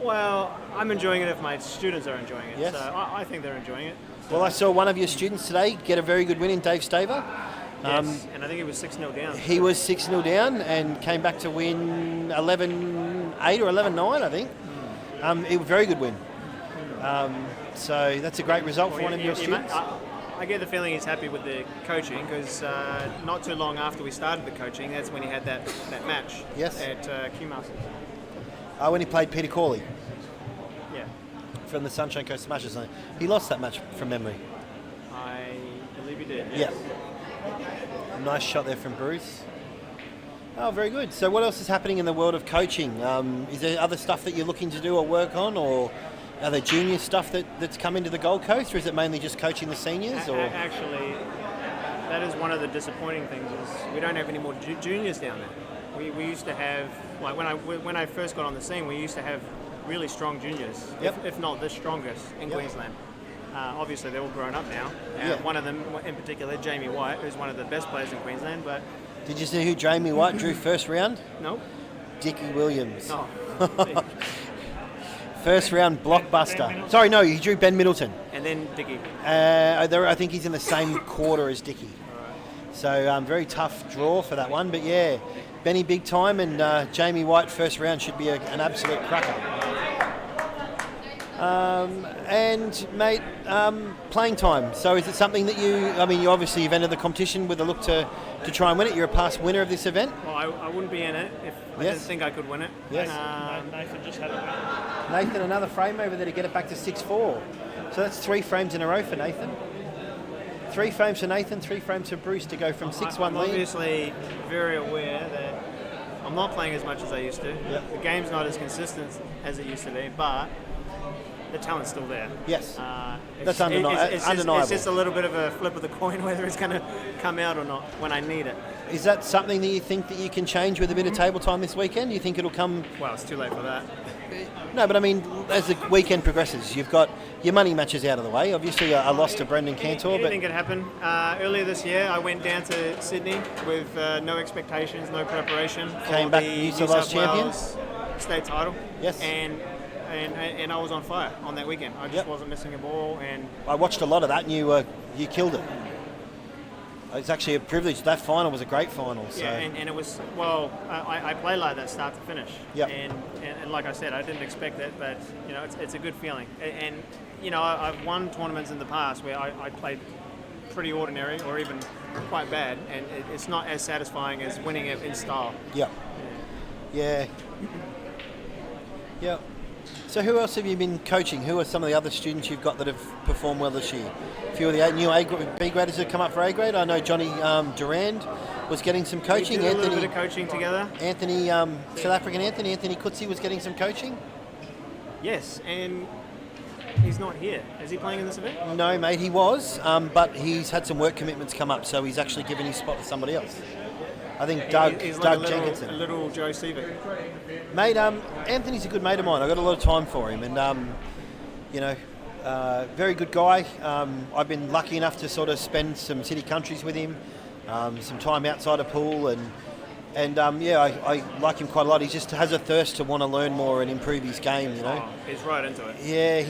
Well, I'm enjoying it if my students are enjoying it. Yes. So I think they're enjoying it. Well, I saw one of your students today get a very good win in Dave Staver. Yes, and I think he was 6-0 down. He was 6-0 down and came back to win 11-8 or 11-9, I think. It was a very good win. So that's a great result for one of your students. I get the feeling he's happy with the coaching because not too long after we started the coaching, that's when he had that match Yes. at Q Masters. When he played Peter Corley Yeah, from the Sunshine Coast Smashers. He lost that match from memory. I believe he did. Yeah. Nice shot there from Bruce. Oh, very good. So what else is happening in the world of coaching? Is there other stuff that you're looking to do or work on, or are there junior stuff that's come into the Gold Coast, or is it mainly just coaching the seniors? Or Actually, that is one of the disappointing things is we don't have any more juniors down there. We used to have, like when I first got on the scene, we used to have really strong juniors, Yep. if not the strongest in Yep. Queensland. Obviously, they're all grown up now. Yeah. One of them in particular, Jamie White, who's one of the best players in Queensland, but did you see who Jamie White drew first round? no. Dickie Williams. Oh. First round blockbuster. Sorry, no, he drew Ben Middleton. And then Dickie. I think he's in the same quarter as Dickie. So very tough draw for that one. But yeah, Benny big time and Jamie White first round should be an absolute cracker. And mate, playing time. So is it something that you obviously you've entered the competition with a look to try and win it. You're a past winner of this event. Well, I wouldn't be in it if I Yes. didn't think I could win it. Yes. Nathan just had a Nathan, another frame over there to get it back to 6-4. So that's 3 frames in a row for Nathan. 3 frames for Nathan, 3 frames for Bruce to go from 6-1 I'm lead. obviously very aware that I'm not playing as much as I used to. Yep. The game's not as consistent as it used to be, but the talent's still there. Yes. It's, That's undeniable. It's just a little bit of a flip of the coin whether it's going to come out or not when I need it. Is that something that you think that you can change with a bit of table time this weekend? You think it'll come? Well, it's too late for that. No, but I mean, as the weekend progresses, you've got your money matches out of the way. Obviously, a loss to Brendan Cantor, but Anything could happen. Earlier this year, I went down to Sydney with no expectations, no preparation. Came for back the New South Wales champion. Wales state title. Yes. And I was on fire on that weekend. I just Yep. wasn't missing a ball, and I watched a lot of that, and you killed it. It's actually a privilege. That final was a great final. So. yeah, and it was I play like that start to finish. Yep. And like I said, I didn't expect it, but it's a good feeling. And I've won tournaments in the past where I played pretty ordinary or even quite bad, and it's not as satisfying as winning it in style. Yep. Yeah. Yep. So who else have you been coaching? Who are some of the other students you've got that have performed well this year? A few of the new B graders that come up for A grade. I know Johnny Durand was getting some coaching. We did a little bit of coaching together. South African Anthony Kutsi was getting some coaching. Yes, and he's not here. Is he playing in this event? No, mate, he was, but he's had some work commitments come up, so he's actually given his spot to somebody else. I think Doug He's like Jenkinson. a little Joe Seavick. Mate, Anthony's a good mate of mine. I've got a lot of time for him, and very good guy. I've been lucky enough to sort of spend some city countries with him, some time outside of pool, and I like him quite a lot. He just has a thirst to want to learn more and improve his game. He's right into it. Yeah,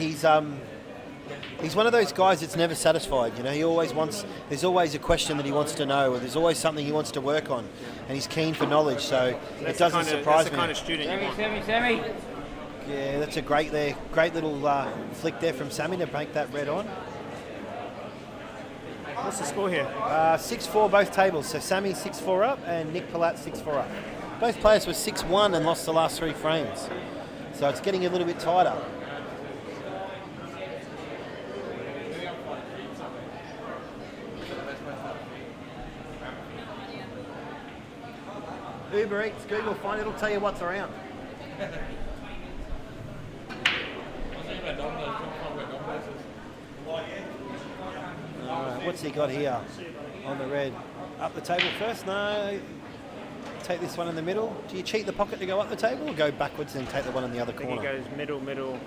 he's one of those guys that's never satisfied. He always wants. There's always a question that he wants to know, or there's always something he wants to work on, and he's keen for knowledge. So it doesn't surprise That's the me. kind of student you want. Yeah, that's a great little flick there from Sammy to make that red on. What's the score here? 6-4 both tables. So Sammy 6-4 up and Nick Pilat 6-4 up. Both players were 6-1 and lost the last 3 frames. So it's getting a little bit tighter. Uber Eats, Google Find, it'll tell you what's around. Alright, what's he got here on the red? Up the table first? No. Take this one in the middle. Do you cheat the pocket to go up the table or go backwards and take the one in the other I think corner? he goes middle.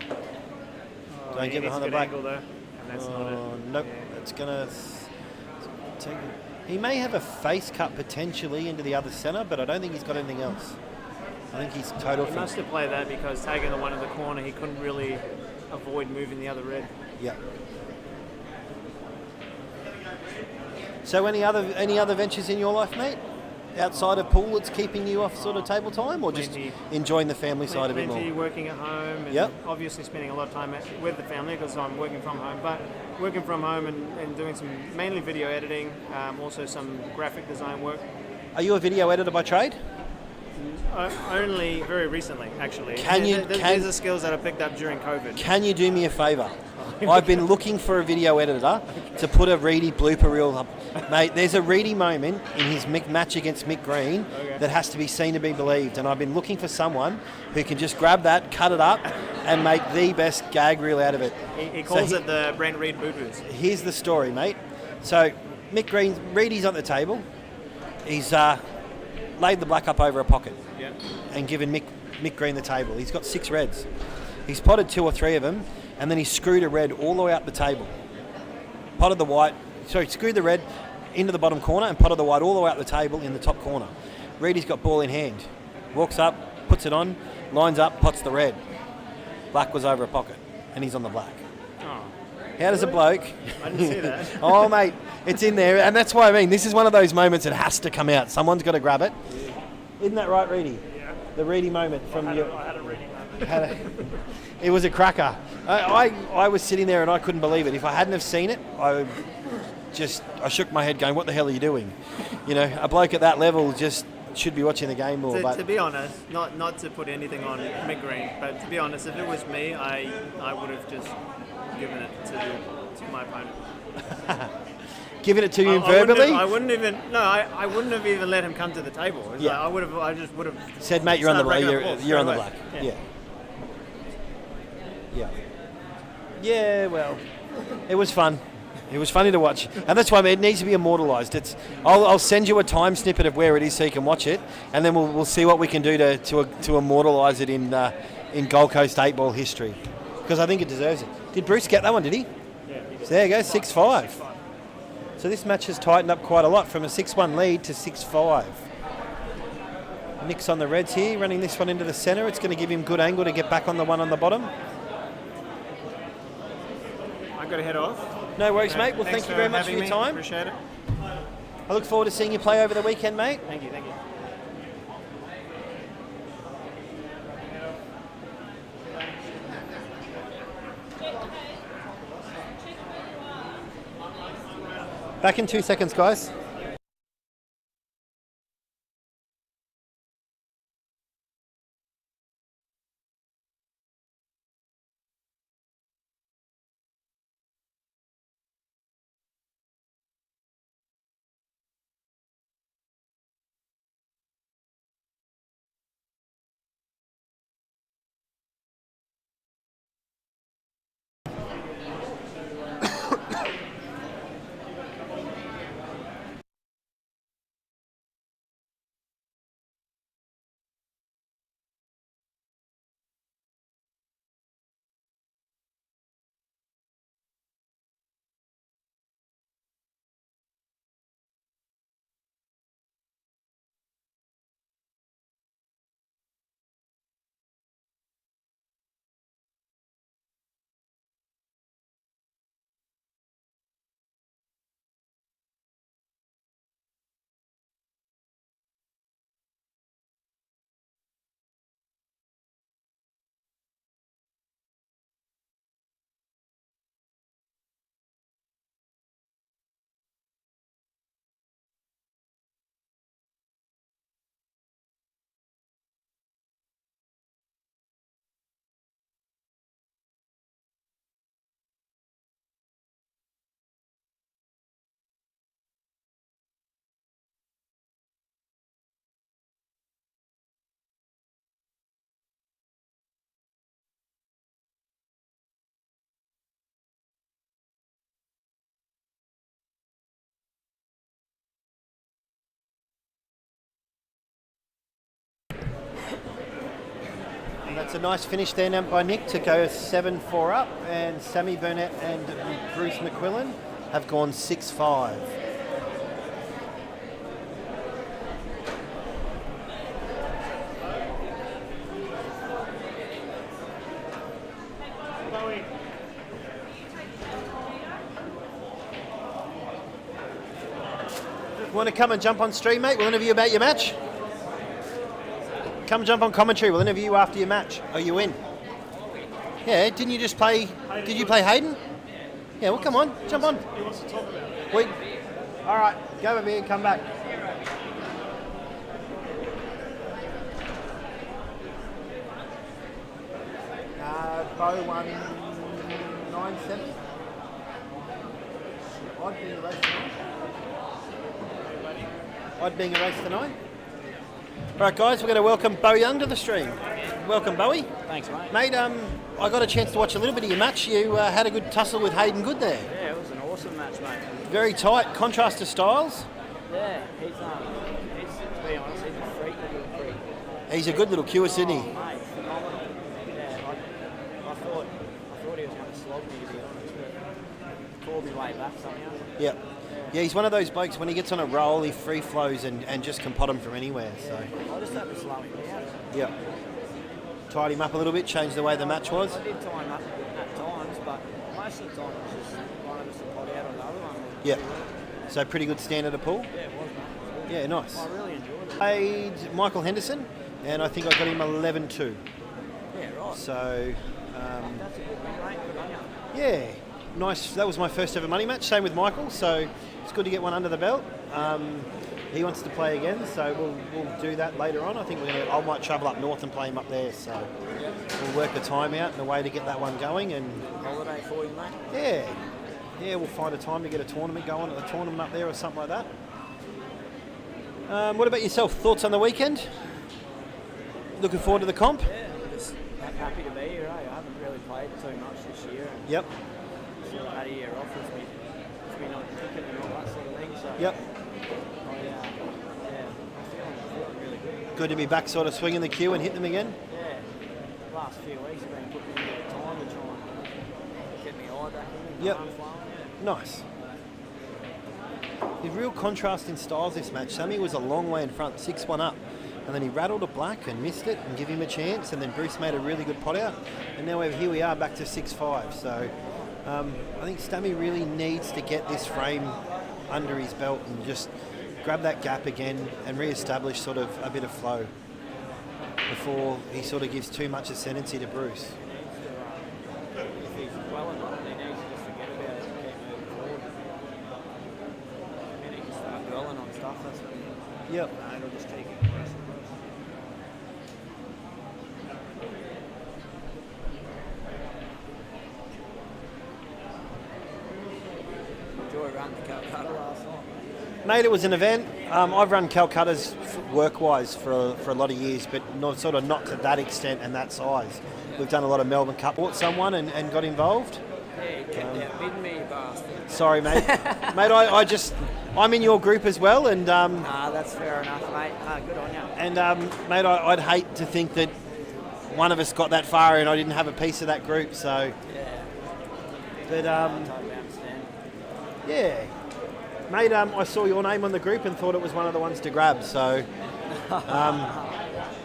Don't get behind the black. Angle there. and that's not it. Nope, Yeah. it's gonna take. He may have a face cut potentially into the other centre, but I don't think he's got anything else. I think he's total. He must have played that because taking the one in the corner, he couldn't really avoid moving the other red. Yeah. So any other ventures in your life, mate? Outside of pool, that's keeping you off sort of table time, or just Plenty. enjoying the family side a bit more? Plenty working at home, and Yep. obviously spending a lot of time with the family because I'm working from home. But working from home and doing some mainly video editing, also some graphic design work. Are you a video editor by trade? Only very recently, actually. These are skills that I picked up during COVID. Can you do me a favour? I've been looking for a video editor to put a Reedy blooper reel up. Mate, there's a Reedy moment in his match against Mick Green that has to be seen to be believed, and I've been looking for someone who can just grab that, cut it up, and make the best gag reel out of it. He calls it the Brent Reed boo-boos. Here's the story, mate. So Mick Green, Reedy's on the table. He's laid the black up over a pocket and given Mick Green the table. He's got 6 reds. He's potted 2 or 3 of them, and then he screwed a red all the way up the table. Potted the white, screwed the red into the bottom corner and potted the white all the way up the table in the top corner. Reedy's got ball in hand. Walks up, puts it on, lines up, pots the red. Black was over a pocket, and he's on the black. Oh. How does a bloke... I didn't see that. Oh, mate, it's in there, and that's what I mean. This is one of those moments that has to come out. Someone's got to grab it. Isn't that right, Reedy? Yeah. The Reedy moment from I your... had a reading moment. It was a cracker. I was sitting there and I couldn't believe it. If I hadn't have seen it, I shook my head going, what the hell are you doing? You know, a bloke at that level just should be watching the game more. To be honest, not to put anything on Mick Green, but to be honest, if it was me, I would have just given it to my opponent. Giving it to you verbally? I wouldn't have even let him come to the table. Yeah. Like, I just would have said, mate, you're on the black. You're on the away. black. Yeah. Yeah, well, it was fun. It was funny to watch, and that's why it needs to be immortalised. I'll send you a time snippet of where it is so you can watch it, and then we'll see what we can do to immortalise it in Gold Coast 8-ball history, because I think it deserves it. Did Bruce get that one? Did he? Yeah. So there you go, 6-5. So this match has tightened up quite a lot from a 6-1 lead to 6-5. Nick's on the reds here, running this one into the centre. It's going to give him good angle to get back on the one on the bottom. I've got to head off. No worries, mate. Well, thank you very much for your time. Appreciate it. I look forward to seeing you play over the weekend, mate. Thank you. Back in 2 seconds, guys. It's a nice finish there now by Nick to go 7-4 up, and Sammy Burnett and Bruce McQuillan have gone 6-5. Want to come and jump on stream, mate? We'll interview you about your match. Come jump on commentary. We'll interview you after your match. Are you in? Yeah, didn't you just play... Did you play Hayden? Yeah, well, come on. Jump on. He wants to talk about it. All right, go with me and come back. Beau 197. Odd being a race tonight. All right, guys, we're going to welcome Beau Young to the stream. Welcome, Bowie. Thanks, mate. Mate, I got a chance to watch a little bit of your match. You had a good tussle with Hayden Good there. Yeah, it was an awesome match, mate. Very tight, contrast to styles. Yeah, he's to be honest, he's a freak, little freak. He's a good little cue, isn't he? Mate, phenomenal. Yeah, I thought he was going to slog me, to be honest, but called me way back somehow. Yeah. Yeah, he's one of those blokes, when he gets on a roll, he free flows and just can pot him from anywhere. So. I just had to slow him down. Yeah. Tied him up a little bit, changed the way the match was. I did tie him up at times, but most of the time it was just one of us to pot out on the other one. Yeah. So pretty good standard of pull? Yeah, it was, mate. Yeah, nice. I really enjoyed it. Played Michael Henderson, and I think I got him 11-2. Yeah, right. So, That's a good win, mate. Good on you. yeah, nice. That was my first ever money match. Same with Michael, so it's good to get one under the belt. He wants to play again, so we'll do that later on. I think I might travel up north and play him up there. So we'll work the time out and a way to get that one going. And Holiday for you, mate. yeah, we'll find a time to get a tournament going at the tournament up there or something like that. What about yourself? Thoughts on the weekend? Looking forward to the comp? Yeah, just happy to be here. I haven't really played too much this year. Yep. Sort of had a year off with me not cricket and all that sort of thing. So Yep. I'm feeling really good. Good to be back, sort of swinging the cue and hit them again. Yeah, the last few weeks have been putting me a bit of time to try and get me eye back in. Yep. Arm flowing, Nice. The real contrast in styles this match. Sammy was a long way in front, 6-1 up, and then he rattled a black and missed it and give him a chance, and then Bruce made a really good pot out, and now here we are back to 6-5. So I think Stammy really needs to get this frame under his belt and just grab that gap again and re-establish sort of a bit of flow before he sort of gives too much ascendancy to Bruce. If he's well enough, he needs to just forget about it and keep moving forward. And he can start dwelling on stuff, that's what Yep. it'll just take it worse and worse. Enjoy running the Calcutta last night. Mate, it was an event. I've run Calcuttas work-wise for a lot of years, but not to that extent and that size. We've done a lot of Melbourne Cup. Bought someone and got involved. Yeah, you kept outbidding me, you bastard. Sorry, mate. Mate, I'm in your group as well, and That's fair enough, mate. Good on you. and mate, I'd hate to think that one of us got that far and I didn't have a piece of that group. So, Yeah, but totally understand. yeah, mate, I saw your name on the group and thought it was one of the ones to grab. So,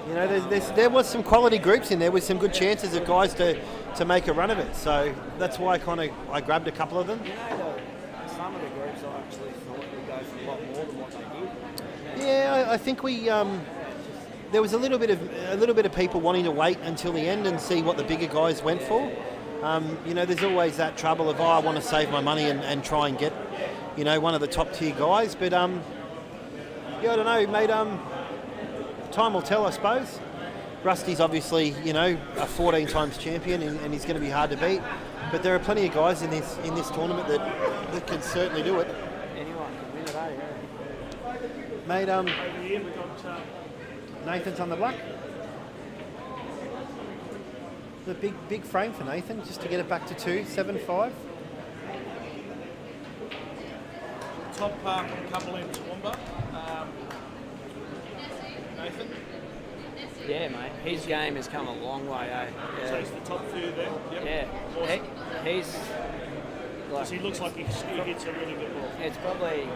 you know, there was some quality groups in there with some good chances of guys to make a run of it. So that's why I grabbed a couple of them. You know, some of the groups I actually thought would go for a lot more than what they did. Yeah, I think we there was a little bit of people wanting to wait until the end and see what the bigger guys went for. You know, there's always that trouble of I want to save my money and try and get, you know, one of the top tier guys. But yeah, I don't know, mate. Time will tell, I suppose. Rusty's obviously, you know, a 14 times champion and he's going to be hard to beat. But there are plenty of guys in this tournament that can certainly do it. Anyone can win it, eh? Mate, Over here we've got Nathan's on the block. The big frame for Nathan, just to get it back to 2-7-5. top couple in Toowoomba. Nathan. Yeah, mate. His game has come a long way, eh? So he's the top few there. Yep. Yeah. Awesome. He's Because he looks like he hits a really good ball. it's probably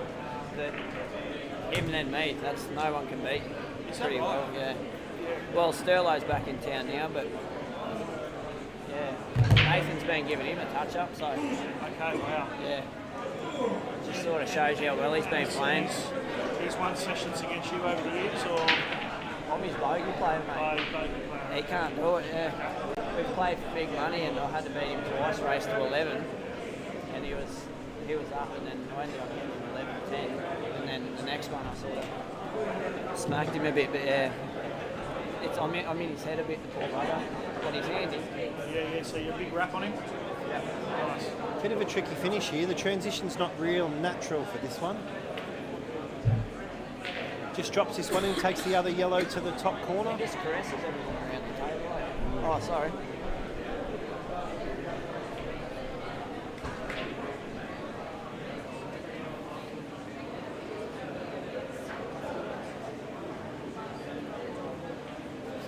him and then me. That's no one can beat Is that pretty right? well. Yeah. Well, Sterlo's back in town now, but yeah, Nathan's been giving him a touch up. So Okay, wow. yeah, just sort of shows you how well he's been playing. He's won sessions against you over the years, or I'm his bogey player, mate. both player? He can't do it. Yeah, we've played for big money, and I had to beat him twice. Raced to 11, and he was up, and then I ended up getting him 11-10, and then the next one I sort of smacked him a bit, but yeah. I'm in his head a bit, the poor brother, but he's handy. Yeah, so you're a big rap on him? Yeah. Nice. Bit of a tricky finish here. The transition's not real natural for this one. Just drops this one and takes the other yellow to the top corner. He just caresses everyone around the table. Oh, sorry.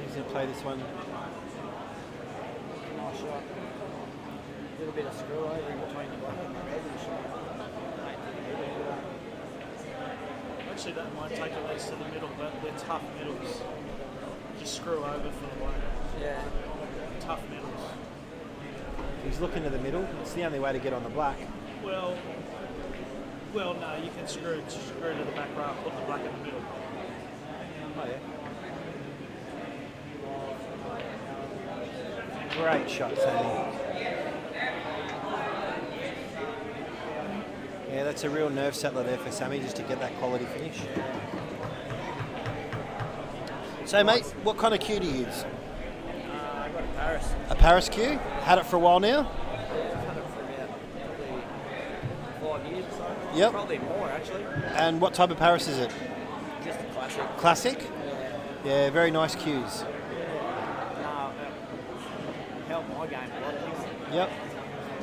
He's going to play this one. Nice shot. A little bit of screw over in between the black and the red and shot. Actually, that might take at least to the middle, but they're tough middles. Just screw over for the black. Yeah. Tough middles. He's looking to the middle. It's the only way to get on the black. Well, no, you can screw to the back row, put the black in the middle. Oh, yeah. Great shot, Sammy. Yeah, that's a real nerve settler there for Sammy, just to get that quality finish. So, mate, what kind of cue do you use? I got a Paris. A Paris cue? Had it for a while now? Yeah, I've had it for about probably 5 years or so. Yep. Probably more, actually. And what type of Paris is it? Just a classic. Classic? Yeah. Yeah, very nice cues. No, helped my game a lot, I think. Yep.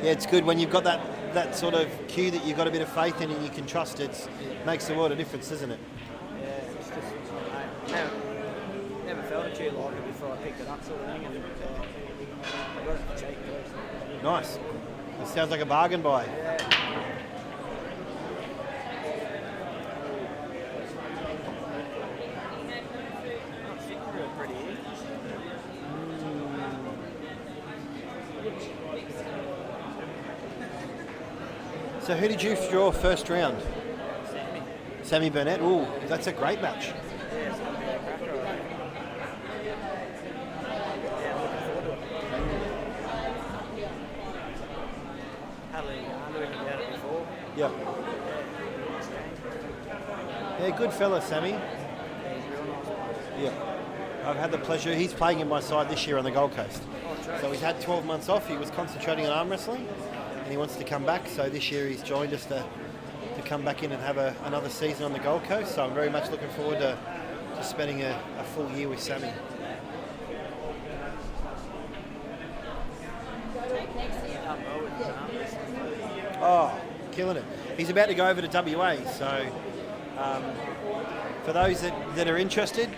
Yeah, it's good when you've got that sort of cue that you've got a bit of faith in and you can trust. It makes a world of difference, doesn't it? Yeah, it's just never felt a tune like it before I picked it up, sort of thing, and I got it for cheap too. Nice. It sounds like a bargain buy. Not sitting real pretty here. So who did you draw first round? Sammy. Sammy Burnett. Ooh, that's a great match. Yeah, it's going to be a cracker, I think. Yeah, I'm looking forward to it. Hadley Underwood about it before. Yep. Yeah, good fella, Sammy. Yeah, he's a real nice one. Yeah. I've had the pleasure. He's playing in my side this year on the Gold Coast. Oh, true. So he's had 12 months off. He was concentrating on arm wrestling and he wants to come back. So this year he's joined us to come back in and have another season on the Gold Coast. So I'm very much looking forward to spending a full year with Sammy. Done well with his arm wrestling. Oh, killing it. He's about to go over to WA. So for those that are interested,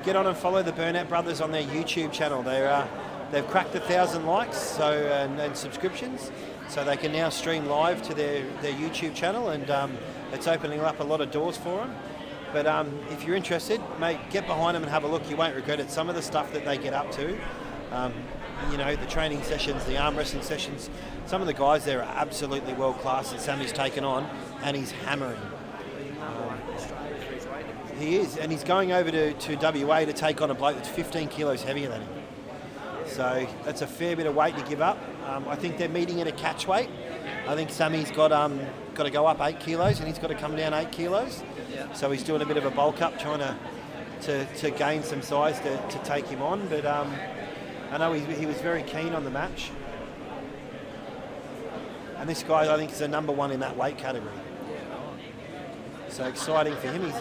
get on and follow the Burnett brothers on their YouTube channel. They've cracked 1,000 likes and subscriptions, so they can now stream live to their YouTube channel, and it's opening up a lot of doors for them. But if you're interested, mate, get behind them and have a look. You won't regret it. Some of the stuff that they get up to, the training sessions, the arm wrestling sessions, some of the guys there are absolutely world class that Sammy's taken on, and he's hammering. He is, and he's going over to WA to take on a bloke that's 15 kilos heavier than him. So that's a fair bit of weight to give up. I think they're meeting at a catch weight. I think Sammy's got to go up 8 kilos, and he's got to come down 8 kilos. Yeah. So he's doing a bit of a bulk up, trying to gain some size to take him on. But I know he was very keen on the match. And this guy, I think, is the number one in that weight category. So exciting for him. He's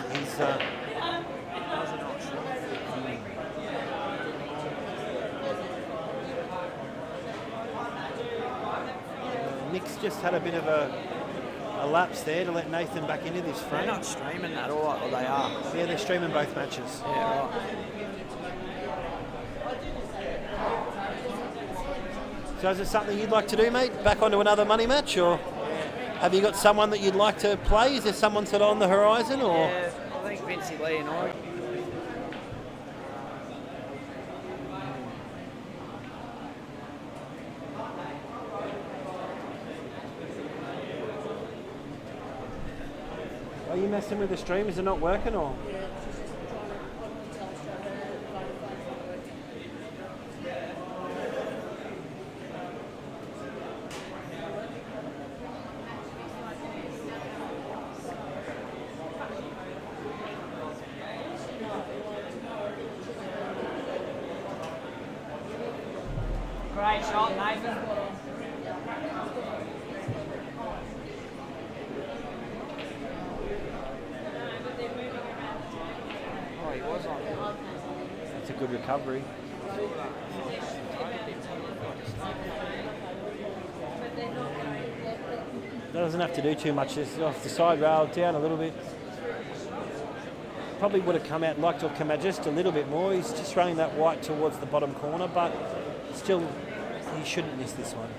Nick's just had a bit of a lapse there to let Nathan back into this frame. They're not streaming that, or they are. Yeah, they're streaming both matches. Yeah, right. So is it something you'd like to do, mate? Back onto another money match, or have you got someone that you'd like to play? Is there someone sort of on the horizon, or? Yeah, I think Vincey Lee and I. Are you messing with the stream? Is it not working, or? Great shot, Nathan. Oh, he was on. That's a good recovery. Doesn't have to do too much. Just off the side rail, down a little bit. Probably would have come out, liked to have come out just a little bit more. He's just running that white towards the bottom corner, but still, he shouldn't miss this one.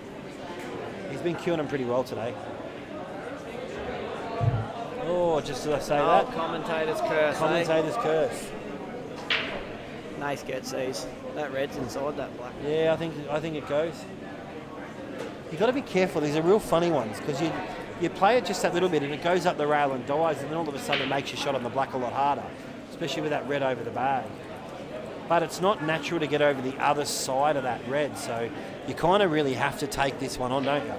He's been queuing him pretty well today. Oh, just as I say that. Commentator's curse. Commentator's curse. Nath gets these. That red's inside that black. Yeah, I think it goes. You've got to be careful. These are real funny ones because you play it just that little bit and it goes up the rail and dies, and then all of a sudden it makes your shot on the black a lot harder, especially with that red over the bag. But it's not natural to get over the other side of that red, so you kind of really have to take this one on, don't you?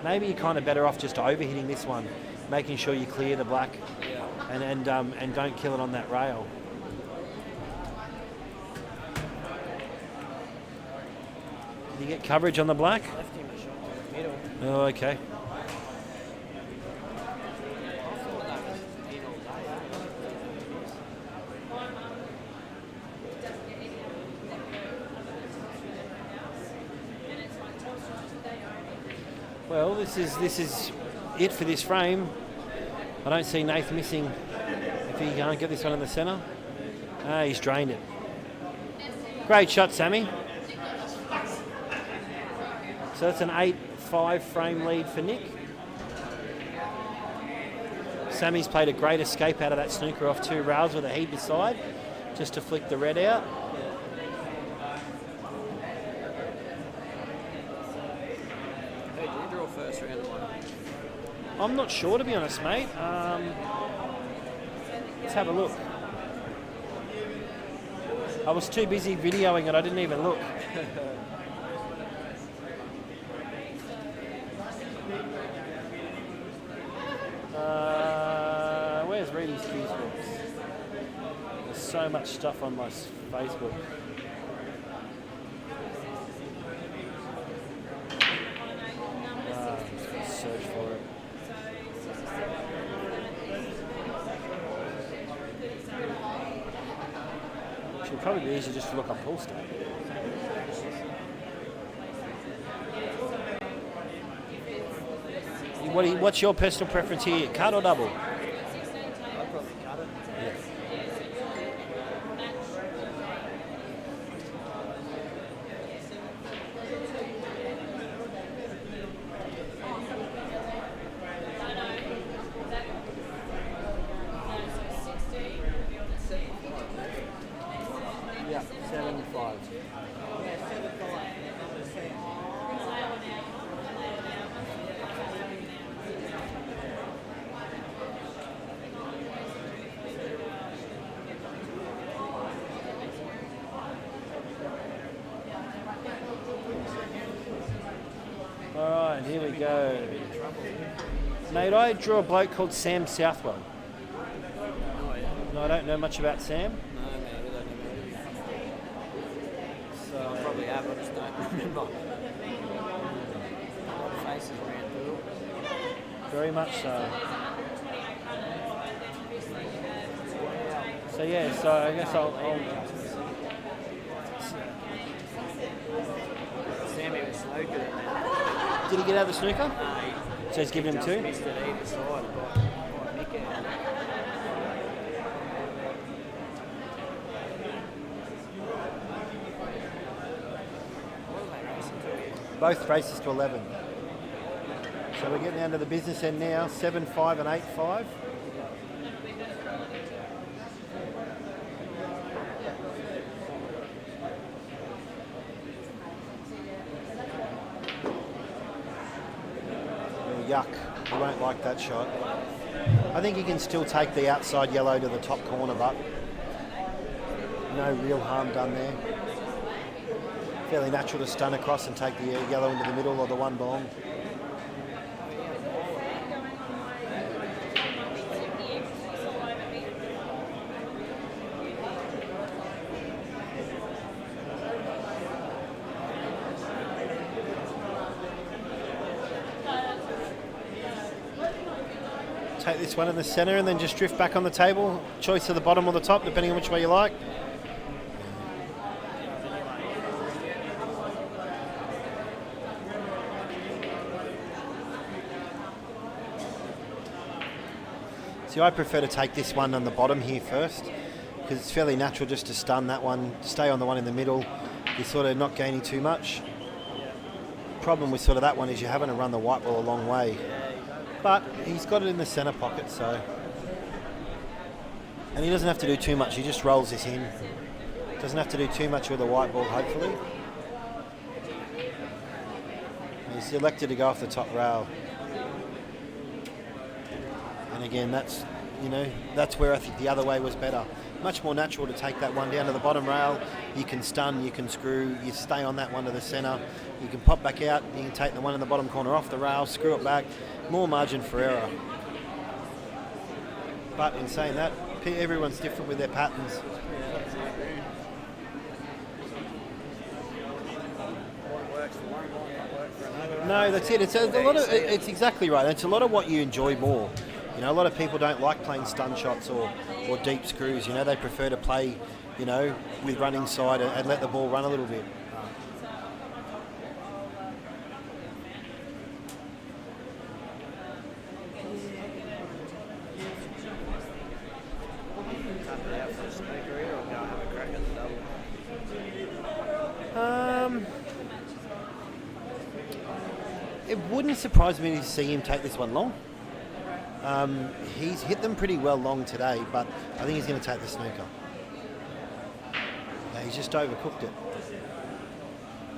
Maybe you're kind of better off just overhitting this one, making sure you clear the black and don't kill it on that rail. Did you get coverage on the black? Left him a shot to the middle. Oh, okay. Well, this is it for this frame. I don't see Nath missing if he can't get this one in the centre. He's drained it. Great shot, Sammy. So that's an 8-5 frame lead for Nick. Sammy's played a great escape out of that snooker off 2 rails with a heat beside, just to flick the red out. Hey, did you draw first round of one? I'm not sure, to be honest, mate. Let's have a look. I was too busy videoing it, I didn't even look. Where's Reedy's cues books? There's so much stuff on my Facebook. Search for it. Should probably be easier just to look up Paul Spongy. What's your personal preference here? Cut or double? I'd probably cut it. Yeah. Yeah, 7-5. Alright, here we go. Mate, I drew a bloke called Sam Southwell. Oh, yeah. No, I don't know much about Sam. No, man, we don't know. So I probably have, I just don't remember. A lot of faces ran through. very much so. So yeah, so I guess I'll Sammy was snooker. did he get out of the snooker? So he's giving him Just two? missed it either side. Quite Nick out. both races to 11. So we're getting down to the business end now, 7-5 and 8-5. Yuck, you won't like that shot. I think he can still take the outside yellow to the top corner, but no real harm done there. Fairly natural to stun across and take the yellow into the middle or the one long. Take this one in the centre and then just drift back on the table. Choice of the bottom or the top, depending on which way you like. See, I prefer to take this one on the bottom here first, because it's fairly natural just to stun that one, stay on the one in the middle. You're sort of not gaining too much. Problem with sort of that one is you're having to run the white ball a long way. But he's got it in the centre pocket, so... And he doesn't have to do too much, he just rolls this in. Doesn't have to do too much with the white ball, hopefully. And he's elected to go off the top rail. And again, that's, you know, that's where I think the other way was better. Much more natural to take that one down to the bottom rail. You can stun, you can screw, you stay on that one to the centre. You can pop back out, you can take the one in the bottom corner off the rail, screw it back. More margin for error. But in saying that, everyone's different with their patterns. No, that's it. It's a lot of. It's exactly right. It's a lot of what you enjoy more. You know, a lot of people don't like playing stun shots or deep screws. You know, they prefer to play, you know, with running side and let the ball run a little bit. It wouldn't surprise me to see him take this one long. He's hit them pretty well long today, but I think he's going to take the snooker. Yeah, he's just overcooked it.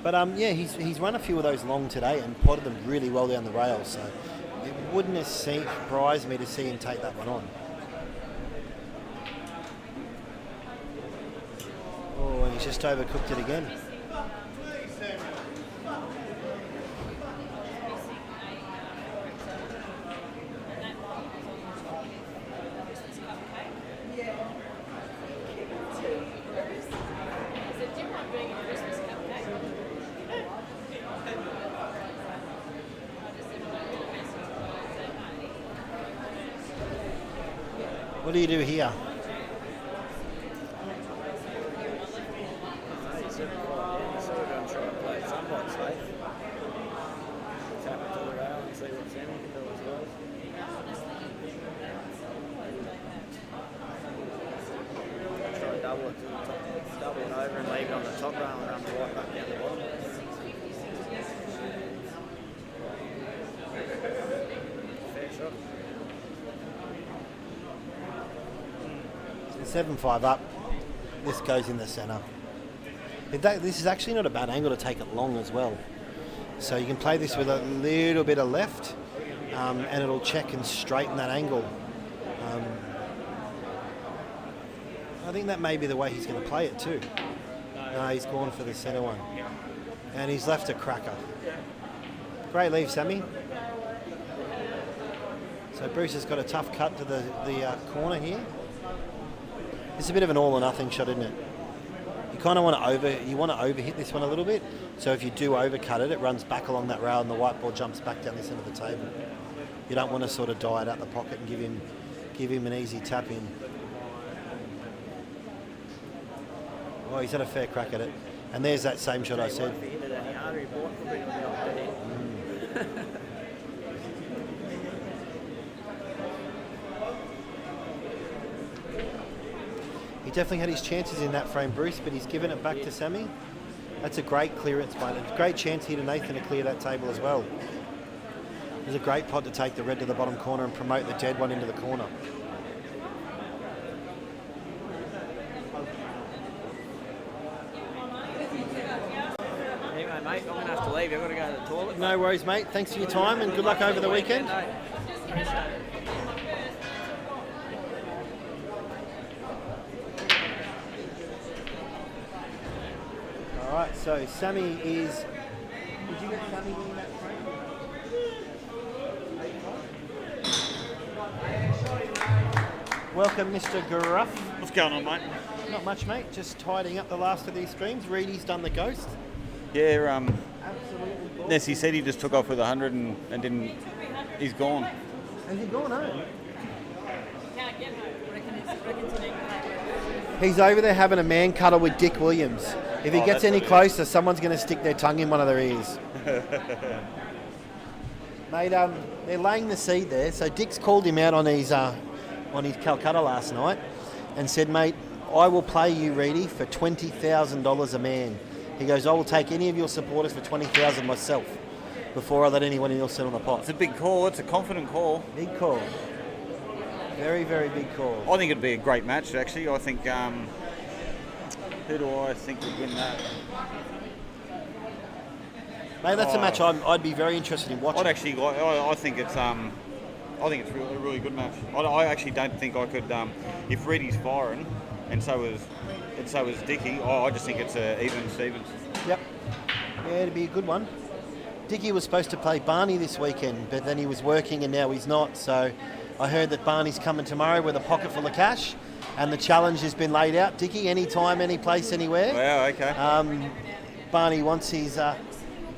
But yeah, he's run a few of those long today and plotted them really well down the rail, so it wouldn't surprise me to see him take that one on. Oh, and he's just overcooked it again. What do you do here? Double it over and leave it on the top rail and run the white back down the bottom. Fair shot. 7-5 up. This goes in the centre. This is actually not a bad angle to take it long as well. So you can play this with a little bit of left, and it'll check and straighten that angle. I think that may be the way he's going to play it too. No, he's gone for the centre one. And he's left a cracker. Great leave, Sammy. So Bruce has got a tough cut to the corner here. It's a bit of an all or nothing shot, isn't it? You kind of want to overhit this one a little bit. So if you do overcut it, it runs back along that rail and the white ball jumps back down this end of the table. You don't want to sort of die it out the pocket and give him an easy tap in. Oh, he's had a fair crack at it. And there's that same shot I said. He definitely had his chances in that frame, Bruce, but he's given it back to Sammy. That's a great clearance, mate. It's a great chance here to Nathan to clear that table as well. It's a great pot to take the red to the bottom corner and promote the dead one into the corner. Anyway, mate, I'm going to have to leave. I've got to go to the toilet. No worries, mate. Thanks for your time and good luck over the weekend. Appreciate it. All right, so Sammy is... Did you get Sammy in that frame? Welcome, Mr. Gruff. What's going on, mate? Not much, mate. Just tidying up the last of these streams. Reedy's done the ghost. Yeah, Absolutely. Nessie said he just took off with 100 and didn't. He's gone. Has he gone home? Can't get home. Reckons he needs to. He's over there having a man cuddle with Dick Williams. If he gets any closer, someone's going to stick their tongue in one of their ears. Mate, they're laying the seed there. So Dick's called him out on his Calcutta last night and said, mate, I will play you, Reedy, for $20,000 a man. He goes, I will take any of your supporters for $20,000 myself before I let anyone else sit on the pot. It's a big call. It's a confident call. Big call. Very, very big call. I think it'd be a great match, actually. I think... who do I think would win that? Mate, that's a match I'd be very interested in watching. I think it's a really good match. I actually don't think I could. If Reedy's firing, and so is Dickie. I just think it's a even Stevens. Yep. Yeah, it'd be a good one. Dickie was supposed to play Barney this weekend, but then he was working and now he's not. So I heard that Barney's coming tomorrow with a pocket full of cash, and the challenge has been laid out. Dickie, anytime, any place, anywhere. Wow. Okay. Barney wants his.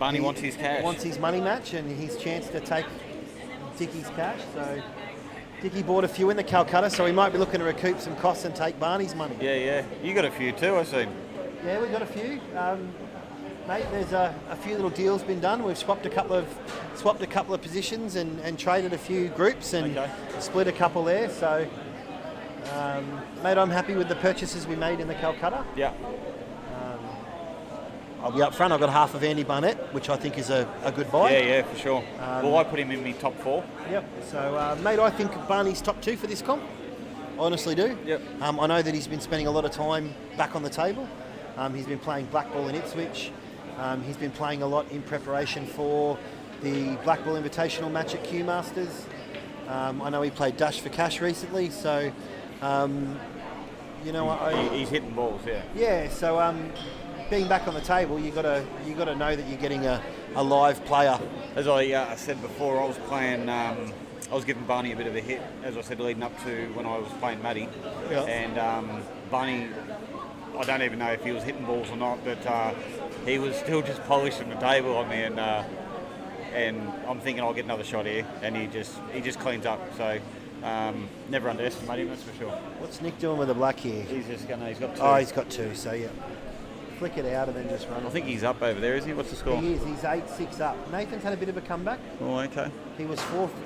Wants his cash. Wants his money match and his chance to take Dickie's cash. So Dickie bought a few in the Calcutta, so he might be looking to recoup some costs and take Barney's money. Yeah. You got a few too, I see. Yeah, we've got a few. Mate, there's a few little deals been done. We've swapped a couple of positions and traded a few groups and split a couple there. So, mate, I'm happy with the purchases we made in the Calcutta. Yeah. I'll be up front. I've got half of Andy Burnett, which I think is a good buy. Yeah, for sure. Well, I put him in my top 4. Yep. So, mate, I think Barney's top 2 for this comp. I honestly do. Yep. I know that he's been spending a lot of time back on the table. He's been playing black ball in Ipswich. He's been playing a lot in preparation for the Black Ball Invitational match at Q Masters. I know he played Dash for Cash recently, so you know he's hitting balls, yeah. Yeah, so being back on the table, you got to know that you're getting a live player. As I said before, I was playing. I was giving Barney a bit of a hit, as I said, leading up to when I was playing Matty. Yeah. And Barney, I don't even know if he was hitting balls or not, but he was still just polishing the table on me, and I'm thinking I'll get another shot here, and he just cleans up. So never underestimate him, that's for sure. What's Nick doing with the black here? He's got 2. Oh, he's got 2. So yeah, flick it out and then just run. I think he's up over there, is he? What's the score? He is. He's 8-6 up. Nathan's had a bit of a comeback. Oh, okay. He was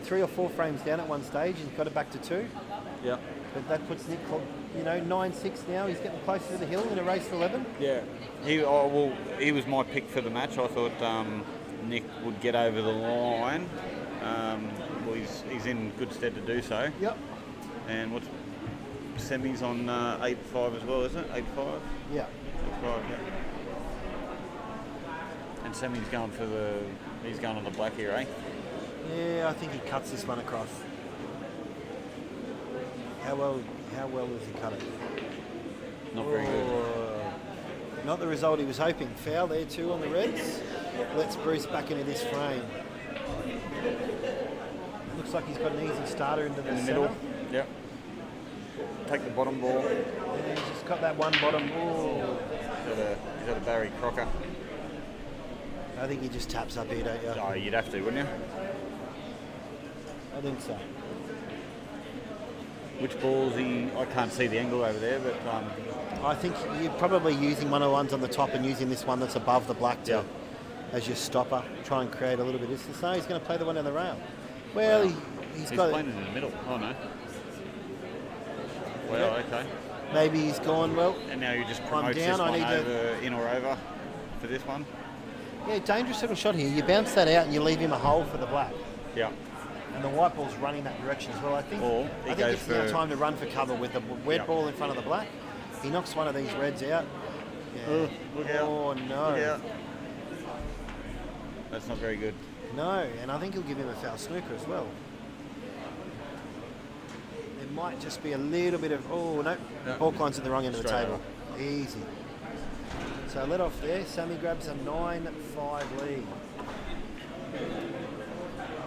3 or 4 frames down at one stage and got it back to 2. Yeah. But that puts Nick, 9-6 now. He's getting closer to the hill in a race to 11. Yeah. He was my pick for the match. I thought Nick would get over the line. Well, he's in good stead to do so. Yep. And what's semis on 8-5 as well, isn't it? 8-5? Yeah. 8-5, yeah. And Semi's going he's going on the black here, eh? Yeah, I think he cuts this one across. How well does he cut it? Not very good. Not the result he was hoping. Foul there too on the Reds. Let's Bruce back into this frame. Looks like he's got an easy starter into the middle. centre. Yep. Take the bottom ball. And he's just got that one bottom ball. He's got a Barry Crocker. I think he just taps up here, don't you? Oh, you'd have to, wouldn't you? I think so. Which ball's he? I can't see the angle over there, but I think you're probably using one of the ones on the top and using this one that's above the black as your stopper. Try and create a little bit of distance. No, he's going to play the one on the rail. Well, he's got playing it in the middle. Oh no. Well, okay. Maybe he's gone well. And now you just I'm promote down. this one over, in or over. for this one. Yeah, dangerous little shot here. You bounce that out and you leave him a hole for the black. Yeah. And the white ball's running that direction as well. I think it's now time to run for cover with the red ball in front of the black. He knocks one of these reds out. Yeah. Look out. Oh, no. Look out. That's not very good. No, and I think he'll give him a foul snooker as well. There might just be a little bit of... Oh, no. Ball climbs at the wrong end of the table. Easy. So let off there. Sammy grabs a 9-5 lead.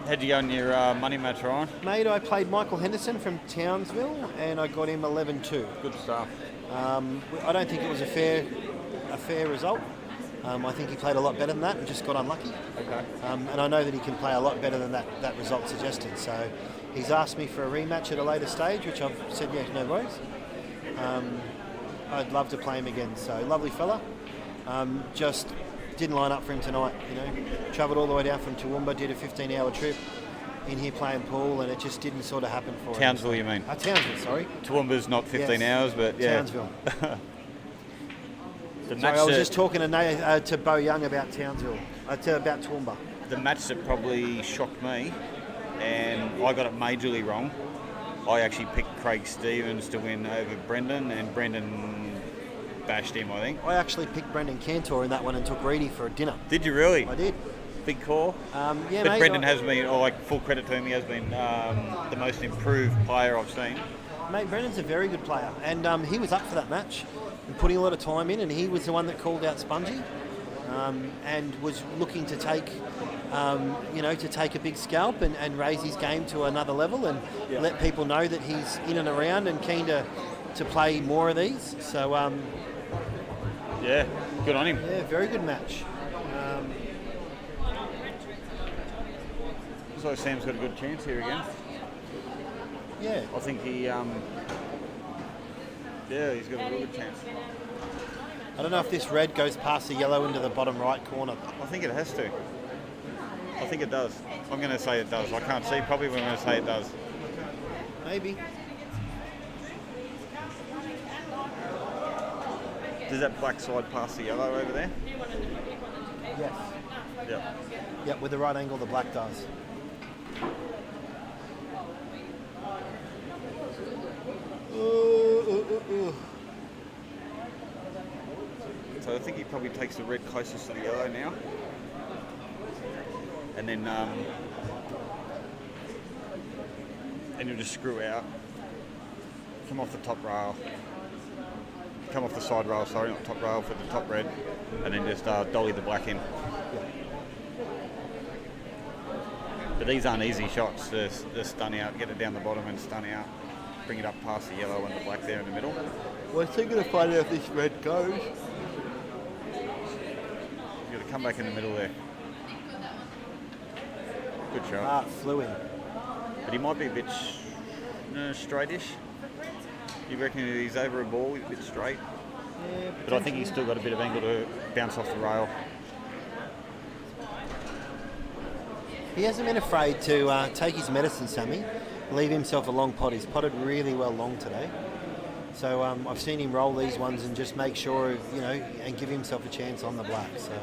How'd you go in your money match, Ryan? Mate, I played Michael Henderson from Townsville and I got him 11-2. Good stuff. I don't think it was a fair result. I think he played a lot better than that and just got unlucky. Okay. And I know that he can play a lot better than that result suggested. So he's asked me for a rematch at a later stage, which I've said, yeah, no worries. I'd love to play him again. So lovely fella. Just didn't line up for him tonight. Travelled all the way down from Toowoomba, did a 15-hour trip in here playing pool, and it just didn't sort of happen for him. Townsville, you mean? Townsville, sorry. Toowoomba's not 15 hours, but yeah. Townsville. I was just talking to Beau Young about Townsville, about Toowoomba. The match that probably shocked me, and I got it majorly wrong, I actually picked Craig Stevens to win over Brendan, and Brendan bashed him, I think. I actually picked Brendan Cantor in that one and took Reedy for a dinner. Did you really? I did. Big call. Yeah, but mate, Brendan has been, full credit to him, he has been the most improved player I've seen. Mate, Brendan's a very good player, and he was up for that match and putting a lot of time in, and he was the one that called out Spongy and was looking to take, to take a big scalp and raise his game to another level and let people know that he's in and around and keen to play more of these. So, yeah, good on him. Yeah, very good match. Looks like Sam's got a good chance here again. Yeah. I think he's got a really good chance. I don't know if this red goes past the yellow into the bottom right corner. I think it has to. I think it does. I'm going to say it does. I can't see probably, but I'm going to say it does. Maybe. Does that black side pass the yellow over there? Yes. Yeah. Yep, with the right angle, the black does. So I think he probably takes the red closest to the yellow now. And then and he'll just screw out. Come off the top rail. Come off the side rail, sorry, not top rail, for the top red. And then just dolly the black in. But these aren't easy shots. They're stun out, get it down the bottom and stun out. Bring it up past the yellow and the black there in the middle. Well, I'm still going to find out if this red goes. You've got to come back in the middle there. Good shot. Flew in. But he might be a bit straightish. You reckon he's over a ball, he's a bit straight? Yeah, but I think he's still got a bit of angle to bounce off the rail. He hasn't been afraid to take his medicine, Sammy. Leave himself a long pot. He's potted really well long today. So I've seen him roll these ones and just make sure, and give himself a chance on the black. So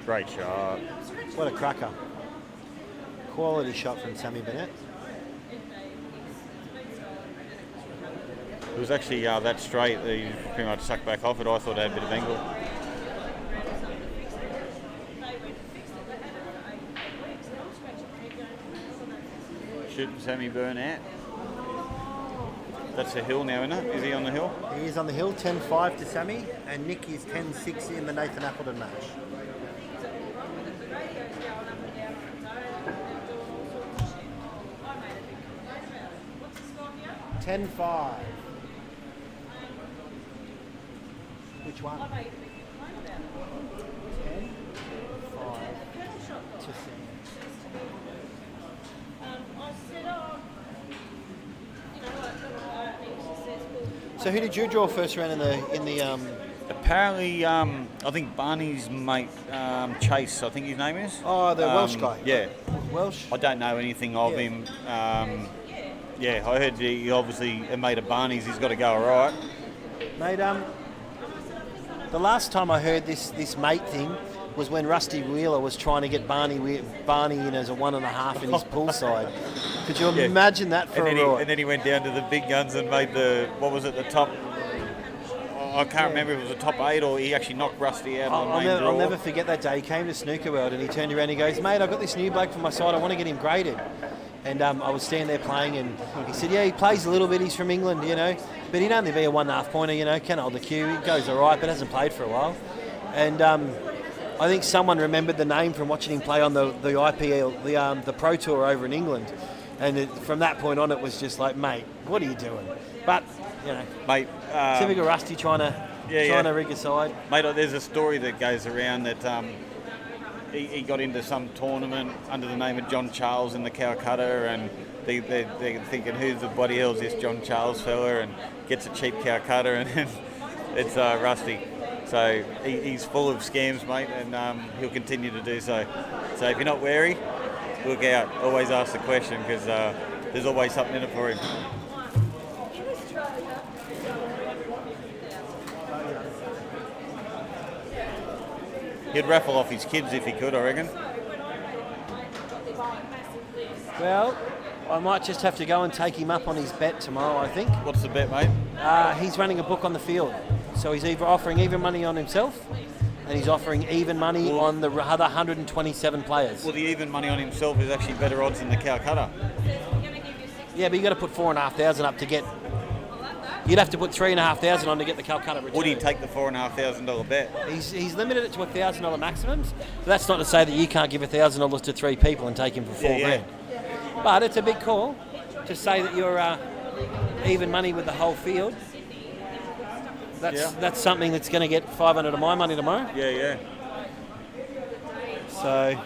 great shot. What a cracker. Quality shot from Sammy Burnett. It was actually that straight that he pretty much sucked back off it. I thought it had a bit of angle. Shooting Sammy Burnett. That's a hill now, isn't it? Is he on the hill? He is on the hill, 10-5 to Sammy, and Nick is 10-6 in the Nathan Appleton match. $10-5. Which one? 10-5 to Sam. So who did you draw first round in the Apparently, I think Barney's mate, Chase, I think his name is. Oh, the Welsh guy. Yeah. Welsh? I don't know anything of him. I heard he obviously a mate of Barney's. He's got to go all right. Mate, the last time I heard this mate thing was when Rusty Wheeler was trying to get Barney in as a 1.5 in his poolside. Could you imagine that for a ride? And then he went down to the big guns and made the top. I can't remember if it was the top 8 or he actually knocked Rusty out on the main draw. I'll never forget that day. He came to Snooker World and he turned around and he goes, mate, I've got this new bloke for my side. I want to get him graded. And I was standing there playing and he said, yeah, he plays a little bit. He's from England, you know. But he'd only be a 1.5 pointer, you know. Can hold the cue. He goes all right, but hasn't played for a while. And I think someone remembered the name from watching him play on the IPL, the Pro Tour over in England. And from that point on, it was just like, mate, what are you doing? But, you know, mate, typical Rusty trying to rig a side. Mate, there's a story that goes around that he got into some tournament under the name of John Charles in the Calcutta, and they're thinking, who's the bloody hell is this John Charles fella, and gets a cheap Calcutta, and it's Rusty. So he's full of scams, mate, and he'll continue to do so. So if you're not wary, look out. Always ask the question, because there's always something in it for him. He'd raffle off his kids if he could, I reckon. Well, I might just have to go and take him up on his bet tomorrow, I think. What's the bet, mate? He's running a book on the field. So he's either offering even money on himself and he's offering even money on the other 127 players. Well, the even money on himself is actually better odds than the Calcutta. Yeah, but you've got to put 4,500 up to get... You'd have to put 3,500 on to get the Calcutta return. Would he take the $4,500 bet? He's limited it to $1,000 maximums. But that's not to say that you can't give $1,000 to 3 people and take him for $4 grand. But it's a big call to say that you're even money with the whole field. That's something that's going to get 500 of my money tomorrow. Yeah. So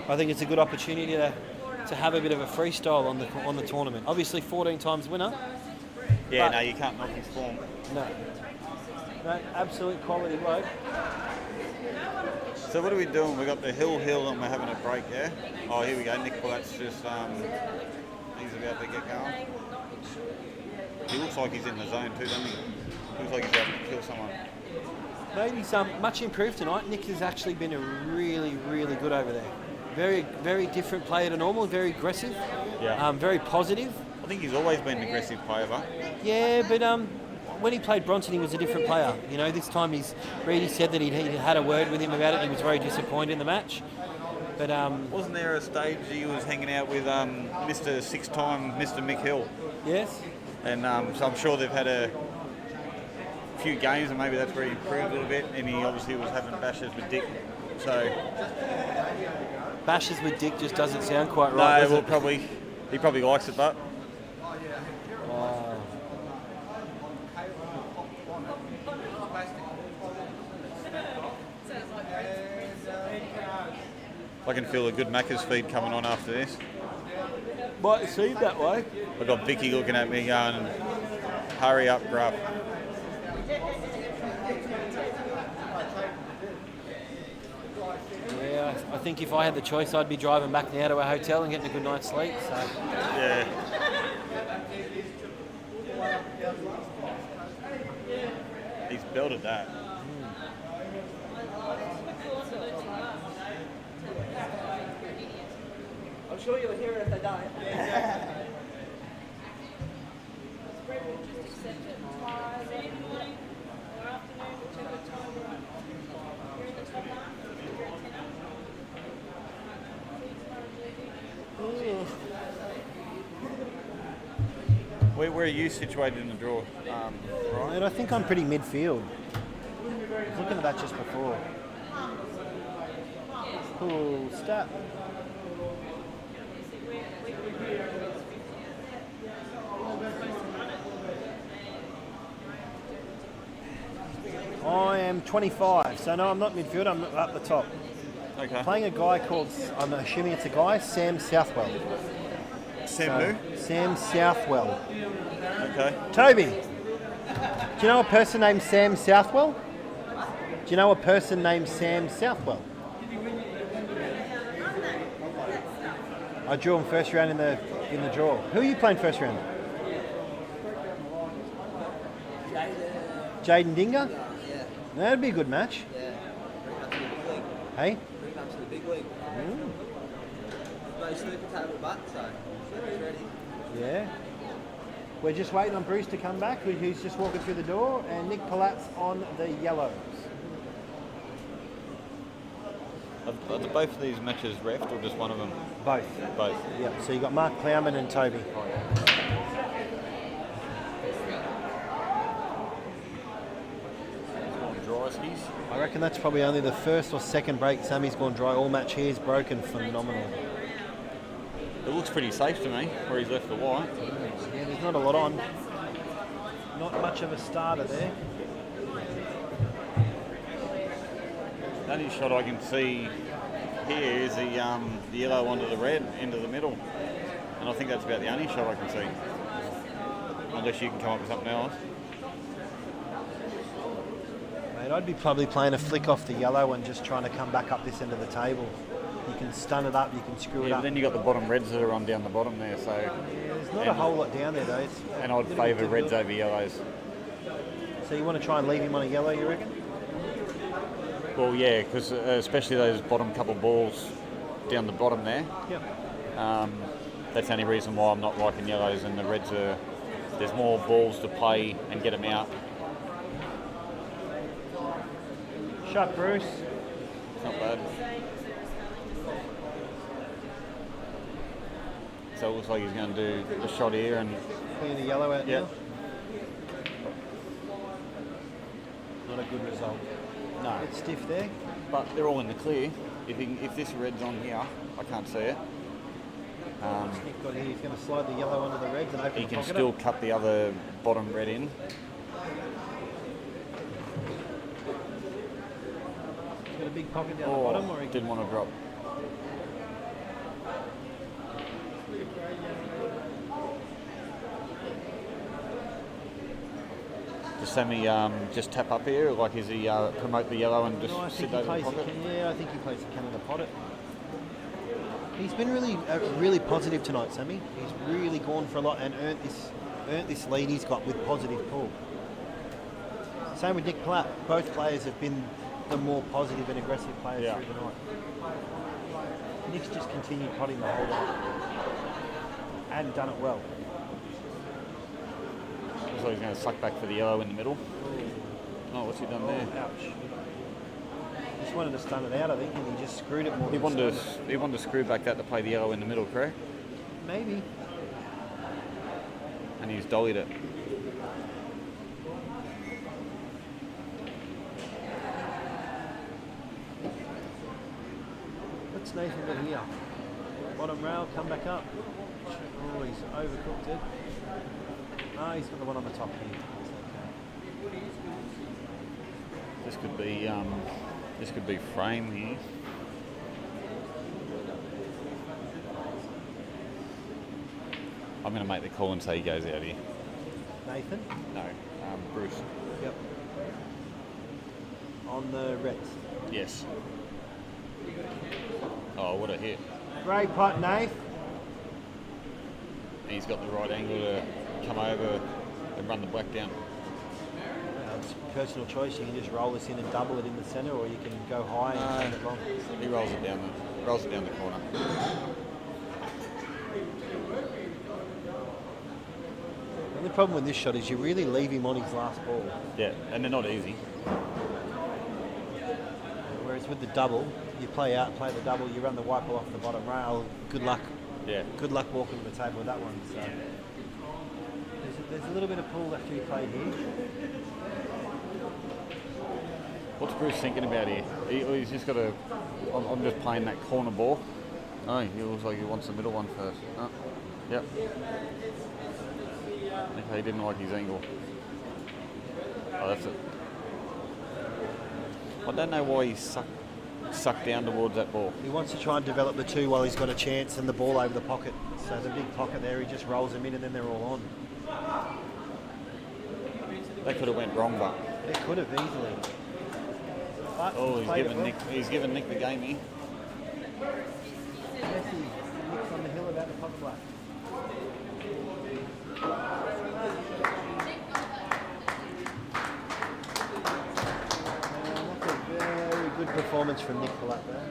I think it's a good opportunity to have a bit of a freestyle on the tournament. Obviously, 14 times winner. Yeah, no, you can't knock his form. No, absolute quality bloke. So what are we doing? We've got the hill and we're having a break there. Oh, here we go. Nick Pilat's just, he's about to get going. He looks like he's in the zone too, doesn't he? He looks like he's about to kill someone. Maybe much improved tonight. Nick has actually been a really, really good over there. Very, very different player to normal, very aggressive, very positive. I think he's always been an aggressive player, but... Yeah, but when he played Bronson, he was a different player. You know, this time Reedy said that he'd had a word with him about it. He was very disappointed in the match. But wasn't there a stage he was hanging out with Mr. 6-time Mr. Mick Hill? Yes. And so I'm sure they've had a few games, and maybe that's where he improved a little bit. And he obviously was having bashes with Dick. So bashes with Dick just doesn't sound quite right. No, well, he probably likes it, but. I can feel a good Macca's feed coming on after this. Might seem that way. I've got Vicky looking at me going, hurry up, Gruff. Yeah, I think if I had the choice, I'd be driving back now to our hotel and getting a good night's sleep. So. Yeah. He's belted that. I'm sure you'll hear it if they don't. Where are you situated in the draw? Right? I think I'm pretty midfield. I was looking at that just before. Cool stuff. I am 25, so no, I'm not midfield, I'm up the top. Okay. Playing a guy called, I'm assuming it's a guy, Sam Southwell. Sam who? Sam Southwell. Okay. Toby, do you know a person named Sam Southwell? Do you know a person named Sam Southwell? I drew him first round in the draw. Who are you playing first round? Jaden Dinger? Yeah. That'd be a good match. Yeah. Bring that to the big league. Hey? Bring that to the big league. No sleeper table butt, so sleeper's ready. Yeah. We're just waiting on Bruce to come back, who's just walking through the door, and Nick Pilat's on the yellows. Are both of these matches reffed or just one of them? Both. Both. Yeah. So you got Mark Plowman and Toby. Dry skis. I reckon that's probably only the first or second break Sammy's gone dry. All match here is broken. Phenomenal. It looks pretty safe to me where he's left the white. Yeah, there's not a lot on. Not much of a starter there. The only shot I can see here is the yellow onto the red into the middle. And I think that's about the only shot I can see. Unless you can come up with something else. Mate, I'd be probably playing a flick off the yellow and just trying to come back up this end of the table. You can stun it up, you can screw it Yeah, up. but then you got the bottom reds that are on down the bottom there, so. There's not a whole lot down there though. It's And I'd favour reds over yellows. So you want to try and leave him on a yellow, you reckon? Well, yeah, because especially those bottom couple balls down the bottom there. Yep. That's the only reason why I'm not liking yellows, and the reds are. There's more balls to play and get them out. Shut, Bruce. It's not bad. So it looks like he's going to do the shot here and. Clean the yellow out Yeah. now. Not a good result. No. Bit stiff there. But they're all in the clear. If this red's on here, I can't see it. Nick got here. He's going to slide the yellow onto the reds and open He the can pocket still up. cut the other bottom red in. He's got a big pocket down the bottom, or he Didn't want to drop. Does Sammy just tap up here, like is he promote the yellow and just No, I sit think he over the plays the pocket? I think he plays the Canada Pocket. He's been really positive tonight, Sammy. He's really gone for a lot and earned this lead he's got with positive pull. Same with Nick Pilat. Both players have been the more positive and aggressive players through the night. Nick's just continued potting the whole night and done it well. Looks like he's going to suck back for the yellow in the middle. Oh, what's he done there? Ouch. Just wanted to stun it out, I think, and he just screwed it more. He than wanted stunned it. he wanted to screw back that to play the yellow in the middle, correct? Maybe. And he's dollied it. What's Nathan got here? Bottom rail, come back up. Oh, he's overcooked it. No, he's got the one on the top here. It's okay. This could be frame here. I'm going to make the call and say he goes out here. Nathan? No, Bruce. Yep. On the reds. Yes. Oh, what a hit. Great putt, Nath. And he's got the right angle to come over and run the black down. It's personal choice. You can just roll this in and double it in the centre, or you can go high and take it long. He rolls it down the corner. The only problem with this shot is you really leave him on his last ball. Yeah, and they're not easy. Whereas with the double, you play out, play the double, you run the white ball off the bottom rail. Good luck. Yeah. Good luck walking to the table with that one. So there's a little bit of pull left to be played here. What's Bruce thinking about here? He's just got to. I'm just playing that corner ball. Oh, he looks like he wants the middle one first. Oh, yep. Okay, he didn't like his angle. Oh, that's it. I don't know why he's sucked down towards that ball. He wants to try and develop the two while he's got a chance and the ball over the pocket. So the big pocket there, he just rolls them in and then they're all on. That could have went wrong, but. It could have easily. But Oh, played it well. he's given Nick the game here. Messi, Nick's on the hill about the pocket black. message from Nick Pilat there.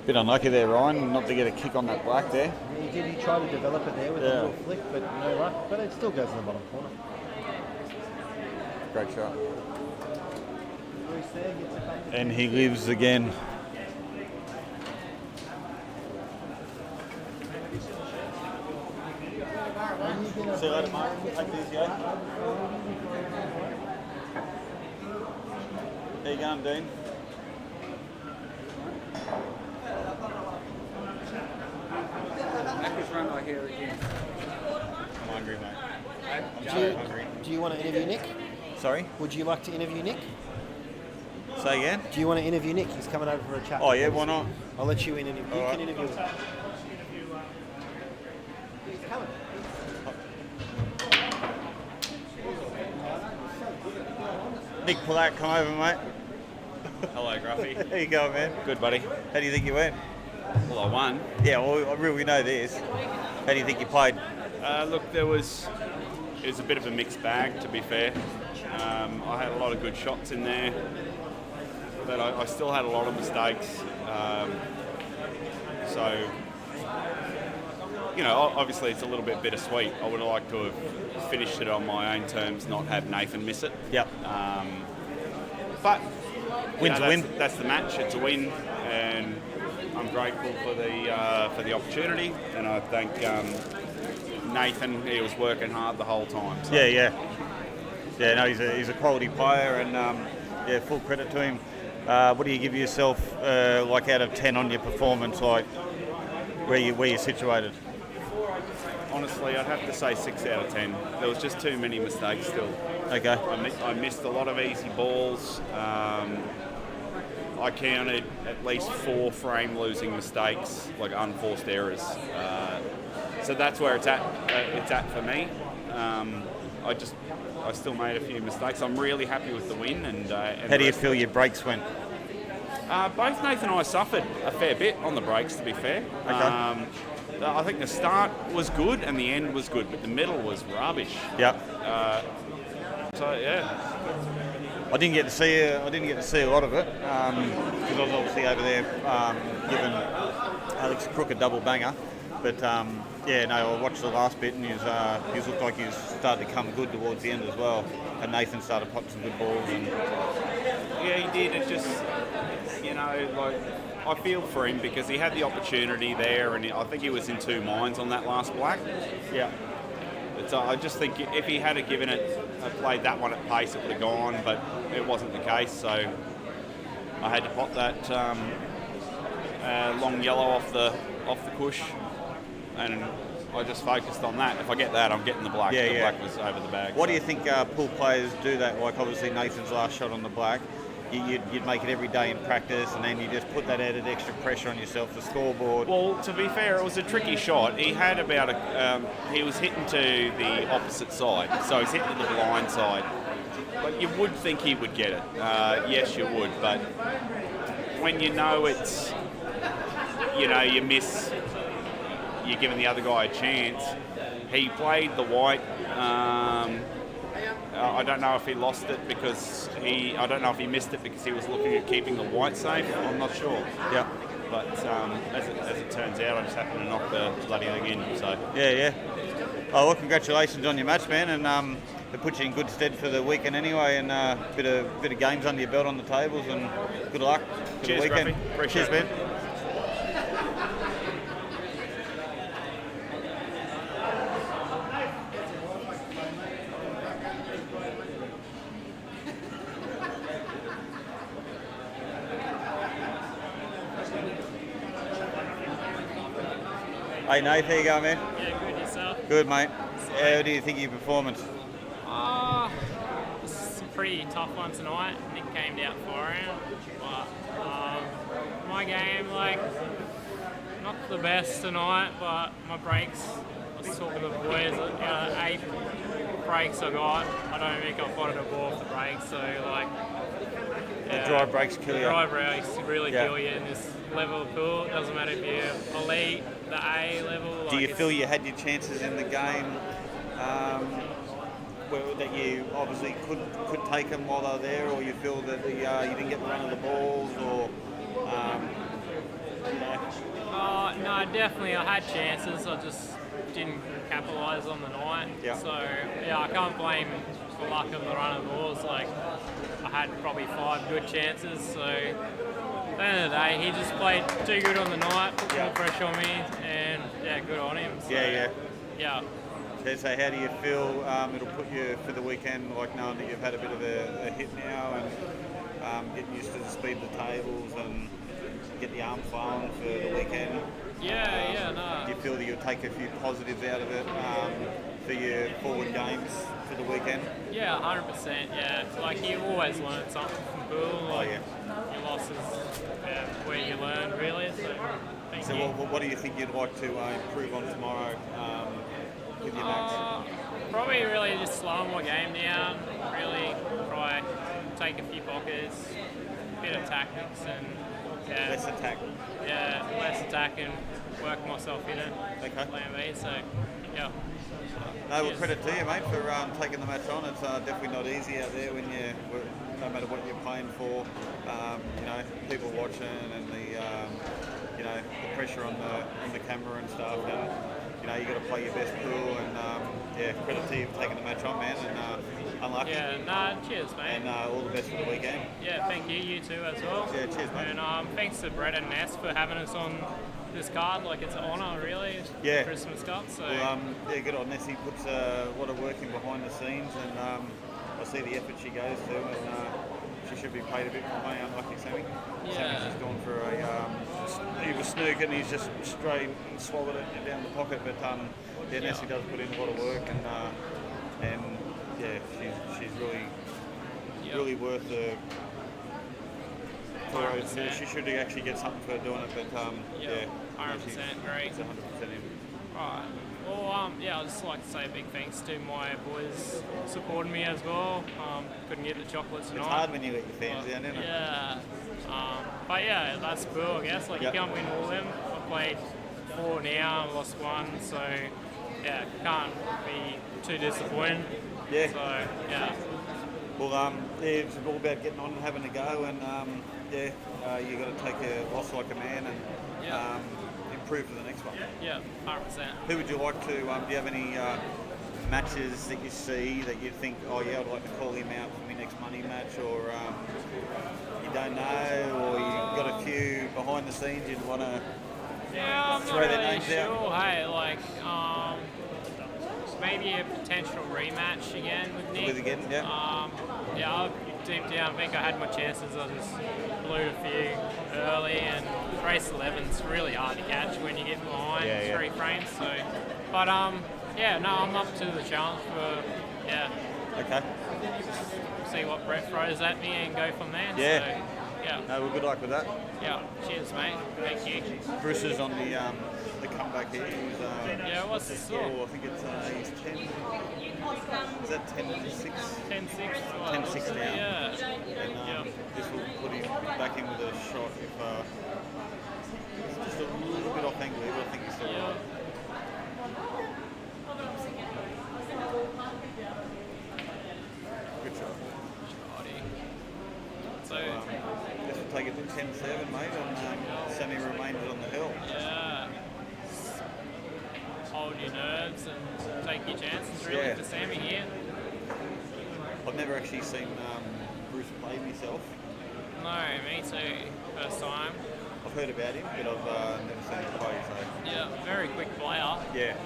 Bit unlucky there, Ryan, not to get a kick on that black there. Yeah, he did. He tried to develop it there with a little flick, but no luck. But it still goes in the bottom corner. Great shot. Bruce there gets it back. And he lives again. See you later, mate. Take it easy, eh? How you going, Dean? Run I hear again. I'm hungry, mate. I'm so hungry. Do you want to interview Nick? Sorry? Would you like to interview Nick? Say again? Do you want to interview Nick? He's coming over for a chat. Oh, yeah, why not? I'll let you in and you can interview him. He's coming. Nick Pilat, come over, mate. Hello, Gruffy. How you going, man? Good, buddy. How do you think you went? Well, I won. Yeah, well, I really know this. How do you think you played? Look, it was a bit of a mixed bag, to be fair. I had a lot of good shots in there, but I still had a lot of mistakes. So, you know, obviously it's a little bit bittersweet. I would have liked to have finished it on my own terms, not have Nathan miss it. Yep. But Win's a win. That's the match. It's a win, and I'm grateful for the opportunity, and I thank Nathan. He was working hard the whole time. So. Yeah. No, he's a quality player, and full credit to him. What do you give yourself, like out of 10 on your performance, like where you're situated? Honestly, I'd have to say 6 out of 10. There was just too many mistakes still. Okay. I missed a lot of easy balls. I counted at least 4 frame-losing mistakes, like unforced errors. So that's where it's at. It's at for me. I still made a few mistakes. I'm really happy with the win. And how do you feel your breaks went? Both Nathan and I suffered a fair bit on the breaks, to be fair. Okay. I think the start was good and the end was good, but the middle was rubbish. Yep. So yeah. I didn't get to see a lot of it because I was obviously over there giving Alex Crook a double banger. But I watched the last bit and he looked like he was starting to come good towards the end as well. And Nathan started potting some good balls. And yeah, he did. It just, I feel for him because he had the opportunity there, and I think he was in 2 minds on that last black. Yeah. So I just think if he had given it, played that one at pace, it would have gone, but it wasn't the case. So I had to pot that long yellow off the push, and I just focused on that. If I get that, I'm getting the black. The black was over the bag. What do you think pool players do that? Like obviously Nathan's last shot on the black. You'd make it every day in practice, and then you just put that added extra pressure on yourself, the scoreboard. Well, to be fair, it was a tricky shot. He had about he was hitting to the opposite side, so he's hitting to the blind side. But you would think he would get it. Yes, you would. But when you know it's, you miss, you're giving the other guy a chance. He played the white. I don't know if he lost it because I don't know if he missed it because he was looking at keeping the white safe. I'm not sure. Yeah. But as it turns out, I just happened to knock the bloody thing in. So. Yeah. Oh, well, congratulations on your match, man, and it puts you in good stead for the weekend anyway, and a bit of games under your belt on the tables, and good luck for the weekend. Gruffy. Appreciate Cheers, it. man. Hey Nate, how you going, man? Yeah, good yourself. Good, mate. How do you think of your performance? This is a pretty tough one tonight. Nick came out for him, but my game, like, not the best tonight, but my breaks, I was talking to the boys, 8 breaks I got, I don't think I spotted a ball off the breaks, so like... The dry breaks kill you. The dry breaks really kill you in this level of pool. It doesn't matter if you're elite, the A level. Do you feel you had your chances in the game that you obviously could take them while they were there, or you feel that you didn't get the run of the balls, or you know? No, definitely I had chances. I just didn't capitalise on the night. Yeah. So yeah, I can't blame the luck of the run of the balls. Like I had probably 5 good chances. So at the end of the day, he just played too good on the night, put more pressure on me, and yeah, good on him. So, yeah. So how do you feel it'll put you for the weekend, like knowing that you've had a bit of a hit now and getting used to the speed of the tables and get the arm flowing for the weekend? No. Do you feel that you'll take a few positives out of it for your forward games for the weekend? Yeah, 100%. Yeah, like you always learn something from pool. Like your losses, where you learn really. So thank you. What do you think you'd like to improve on tomorrow with your match? Probably really just slow my game down. Really try take a few pockets, bit of tactics, and less attack. Yeah, less attack and work myself in it. Okay. Plan B. So yeah. No, well, credit to you, mate, for taking the match on. It's definitely not easy out there when no matter what you're playing for. You know, people watching and the the pressure on the camera and stuff. And you know, you got to play your best pool. And credit to you for taking the match on, man. And unlucky. Yeah, cheers, mate. And all the best for the weekend. Yeah, thank you. You too as well. Yeah, cheers, mate. And thanks to Brendan Cantor for having us on this card. Like, it's an honour, really. Yeah. Christmas Cup. So. Well, good on Ness. He puts a lot of work in behind the scenes, and I see the effort she goes to, and she should be paid a bit more money, unlucky Sammy. Sammy's just gone for he was snooking, he's just straight and swallowed it down the pocket, but Nessie does put in a lot of work, and she's really worth the. She should actually get something for doing it, but 100% great. It's 100% in. Right. Well, I'd just like to say a big thanks to my boys supporting me as well. Couldn't get the chocolates tonight. It's hard when you let your fans down, isn't it? Yeah. But yeah, that's cool, I guess. Like, you can't win all of them. I played 4 now, lost 1, so yeah, can't be too disappointed. Yeah. So, yeah. Well, it's all about getting on and having a go, and you got to take a loss like a man and improve for the next one. Yeah, 100%. Who would you like to? Do you have any matches that you see that you think, I'd like to call him out for my next money match, or you don't know, or you got a few behind the scenes you'd want to throw their names out? Hey, like maybe a potential rematch again with Nick. I deep down think I had my chances. I just blew a few early, and race 11's really hard to catch when you get behind 3 frames. So, but I'm up to the challenge for Okay. see what Brett throws at me and go from there. Yeah. So, yeah. No, well, good luck with that. Yeah. Cheers, mate. Thank you. Bruce is on the comeback here. He's, what's the score? I think he's 10. Is that 10-6? 10-6. 10-6 now. Yeah. And this will put him back in with a shot if it's just a little bit off angle, but I think he's still right. Good shot. So this will take it to 10-7, mate, and Sammy remains on the hill. Yeah. Hold your nerves and take your chances, really, for Sammy here. I've never actually seen Bruce play myself. No, me too. First time. I've heard about him, but I've never seen him play. So yeah, very quick player. Yeah.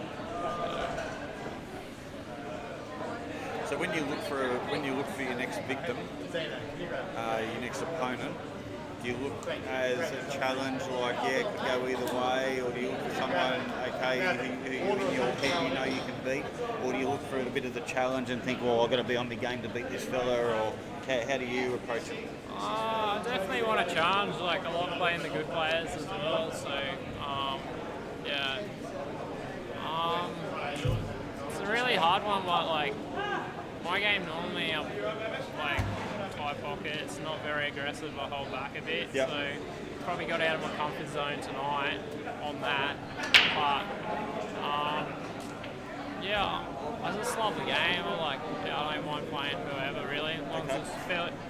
So when you look for your next victim, your next opponent, do you look as a challenge, like, yeah, it could go either way, or do you look for someone, okay, who in your head you know you can beat, or do you look for a bit of the challenge and think, well, I've got to be on my game to beat this fella, or how do you approach it? I definitely want to challenge. Like, I love playing the good players as well. So, yeah. It's a really hard one, but like my game normally, I'm like tight pockets, not very aggressive. I hold back a bit. Yep. So probably got out of my comfort zone tonight on that. But yeah, I just love the game. I don't mind playing whoever really, as long as it's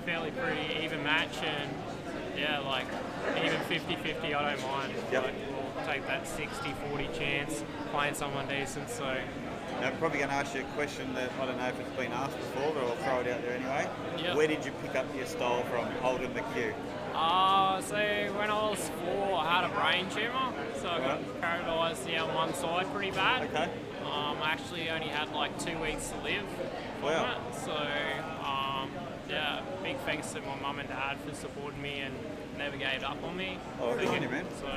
fairly pretty even match, and yeah, like even 50-50, I don't mind. Yep. Like, we'll take that 60-40 chance playing someone decent. So Now, I'm probably going to ask you a question that I don't know if it's been asked before, but I'll throw it out there anyway. Yep. Where did you pick up your style from, holding the cue? So when I was 4, I had a brain tumour, so I got paralysed down one side pretty bad. Okay. I actually only had like 2 weeks to live from Wow. it, so yeah, big thanks to my mum and dad for supporting me and never gave up on me. Oh, good on you, man. So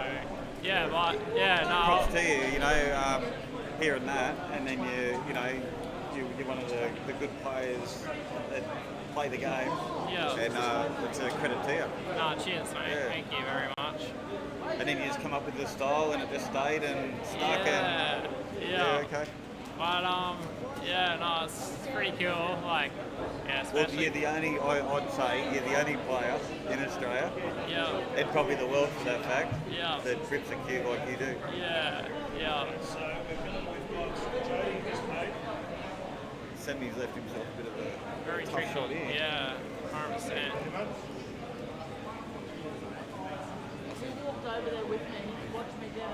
yeah, but yeah, no. Props to you, hearing that, and then you're one of the good players that play the game. Yeah. And it's a credit to you. No, cheers, mate. Yeah. Thank you very much. And then you just come up with the style, and it just stayed and stuck. Yeah. Yeah. Okay. But yeah, no, it's pretty cool. Like, yeah, Well, especially. you're the only, I'd say, you're the only player in Australia, Yeah. and probably the world for that fact, Yeah. that trips a cue like you do. Yeah. Yeah. So we've got Jody just made. Sammy's left himself a bit of a Very tough tricky. shot here. Yeah. 100%. So you walked over there with me and you watched me do it.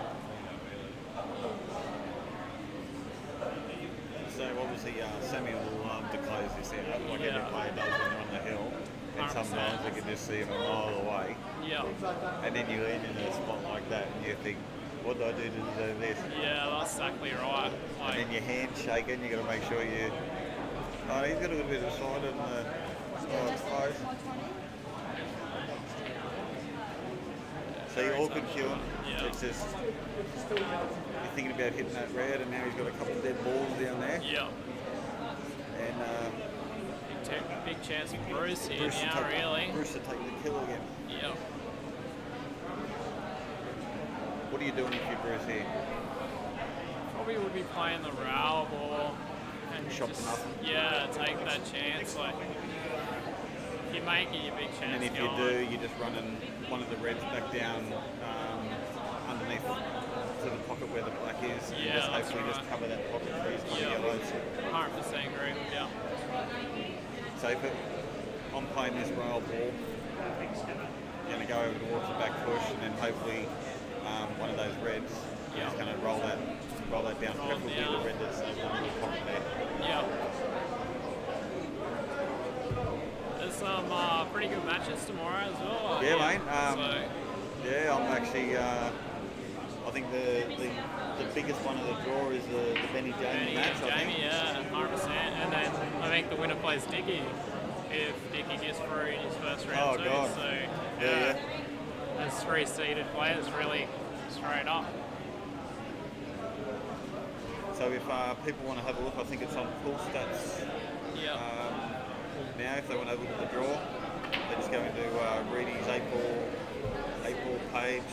So obviously Sammy will declose this out, like Yeah. every player does when they're on the hill. And 100%. sometimes you can just see him a mile away. Yeah. And then you end in a spot like that and you think, what did I do to deserve this? Yeah, that's exactly right. And Like, then your hand's shaking, you got to make sure you... Oh, he's got a little bit of side on the close. So you're all good queuing. Yeah. It's just... You're thinking about hitting that red, and now he's got a couple of dead balls down there. yeah. And Big chance for Bruce here Bruce, now, really. Bruce to take the kill again. Yeah. What are you doing if you're Bruce here? Probably would be playing the rail ball and Shot just, to nothing. yeah, take that chance. Like, if you make it, your big chance. And then if you going. do, you're just running one of the reds back down underneath to the pocket where the black is. And Yeah, just that's hopefully just right. cover that pocket for his Yeah. yellows. 100% agree. Yeah. So if I'm playing this rail ball, you're going to go over towards the back push, and then hopefully one of those reds is going to roll that down, preferably down. the red that's over the pocket there. Yeah. There's some pretty good matches tomorrow as well. Yeah, mate. So, Yeah, I'm actually. I think the biggest one of the draw is the Benny Jamie match. I think. Jamie, yeah, 100%. And then I think the winner plays Dickie if Dickie gets through in his first round Oh, too. God. So Yeah. there's 3 seeded players really straight up. So if people want to have a look, I think it's on Pool Stats Yeah. now. If they want to have a look at the draw, they just go into Reedy's 8-ball page.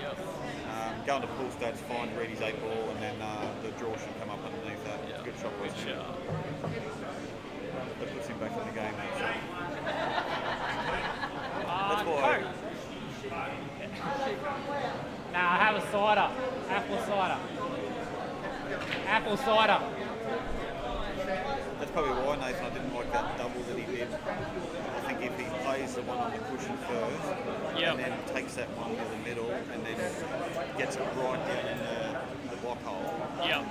Yep. Go into Pool Stats, find Reedy's 8-ball, and then the draw should come up underneath that. It's a good shot. Good wasn't it? shot. That puts him back in the game. That shot. That's why. Nah, have a cider. Apple cider. Apple cider. That's probably why, Nathan, I didn't like that double that he did. I think if he plays the one on the cushion first, Yep. and then takes that one to the middle, and then gets it right down in the block hole, Yep.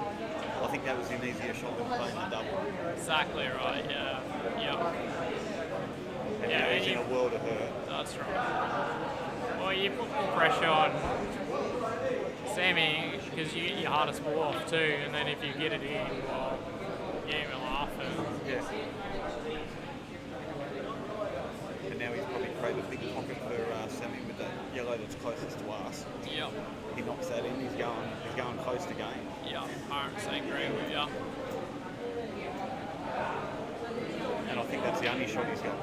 I think that was an easier shot than playing the double. Exactly right. Yeah. Yep. And Yeah, now he's and in you- a world of hurt. That's right. Well, you put more pressure on Sammy because you get your hardest ball off too, and then if you get it in, well, yeah, we're laughing. Yeah. And now he's probably created a big pocket for Sammy yellow that's closest to us, Yep. he knocks that in. He's going close to game. Yeah, 100% agree with you. And I think that's the only shot he's got.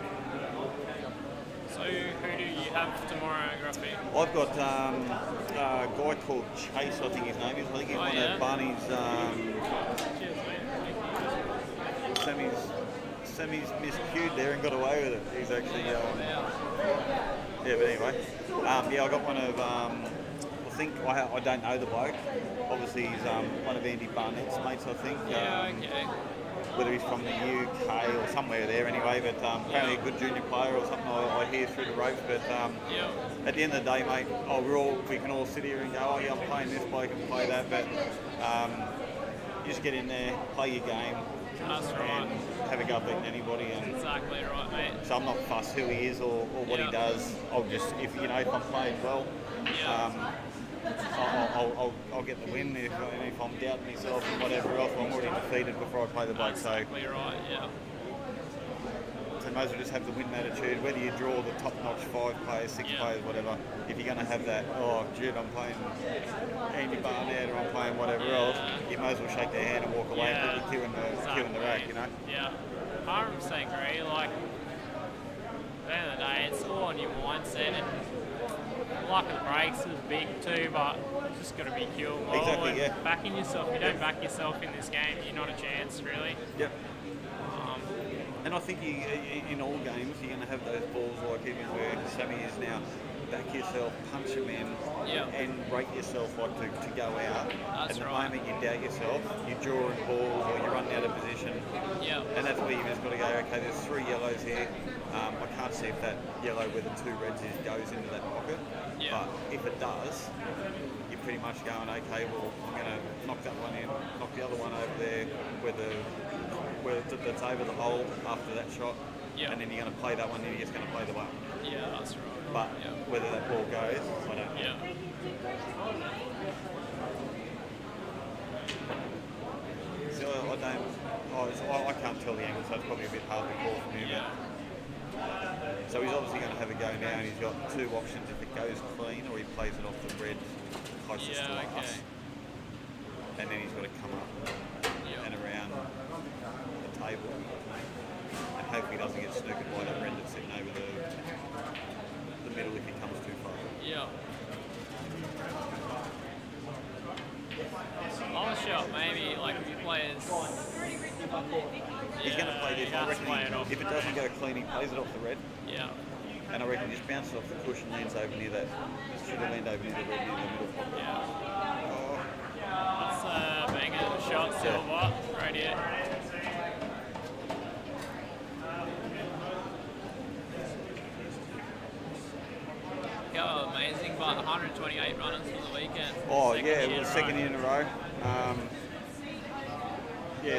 So who do you have tomorrow, Gruffy? I've got a guy called Chase, I think his name is. I think he's one of Barney's Cheers, mate. Sammy's miscued there and got away with it. He's actually, but anyway. I got one of, I don't know the bloke. Obviously he's one of Andy Barnett's mates, I think. Okay. Whether he's from the UK or somewhere there anyway, but apparently a good junior player or something I hear through the ropes. But at the end of the day, mate, we can all sit here and go, oh yeah, I'm playing this bloke and play that, but you just get in there, play your game, That's right. and have a go at beating anybody. And Exactly right, mate. so I'm not fussed who he is or what he does. I'll just, if I'm playing well, I'll get the win. If I'm doubting myself and whatever else, I'm already defeated before I play the bloke. So Exactly right, yeah. So may as well just have the win attitude, whether you draw the top-notch 5 players, 6 players, whatever. If you're going to have that, I'm playing Andy Burnett or I'm playing whatever else, you may as well shake their hand and walk away and put your cue in the rack, you know? Yeah, 100% agree. Like, at the end of the day, it's all on your mindset, and luck of the breaks is big too, but you just got to be cool. Exactly, yeah. Backing yourself. If you don't back yourself in this game, you're not a chance, really. Yep. And I think in all games, you're going to have those balls like even where Sammy is now. Back yourself, punch them in, and rate yourself like to go out. That's and the right. moment you doubt yourself, you're drawing balls or you're running out of position. Yeah. And that's where you've just got to go, okay, there's 3 yellows here. I can't see if that yellow where the 2 reds is goes into that pocket. Yeah. But if it does, you're pretty much going, okay, well, I'm going to knock that one in, knock the other one over there where that's over the hole after that shot. Yeah. And then you're going to play that one, and you're just going to play the one. Yeah, that's right. But whether that ball goes, I don't know. Yeah. So I can't tell the angle, so it's probably a bit hard to call for me. Yeah. But, so he's obviously going to have a go now, and he's got 2 options if it goes clean or he plays it off the red closest to us. And then he's got to come up and around the table. And hopefully he doesn't get snookered by that red that's sitting over the middle if he comes too far. Yeah. Long shot, maybe, like if he plays... He's going to play this. I reckon if it doesn't go clean, he plays it off the red. Yeah. And I reckon just bounces off the cushion, lands over near that. Should have landed over near the red near the middle pocket. Yeah. That's a banger shot, Silver, right here. Go amazing, but 128 runners for the weekend. Oh yeah, it was second year in a row.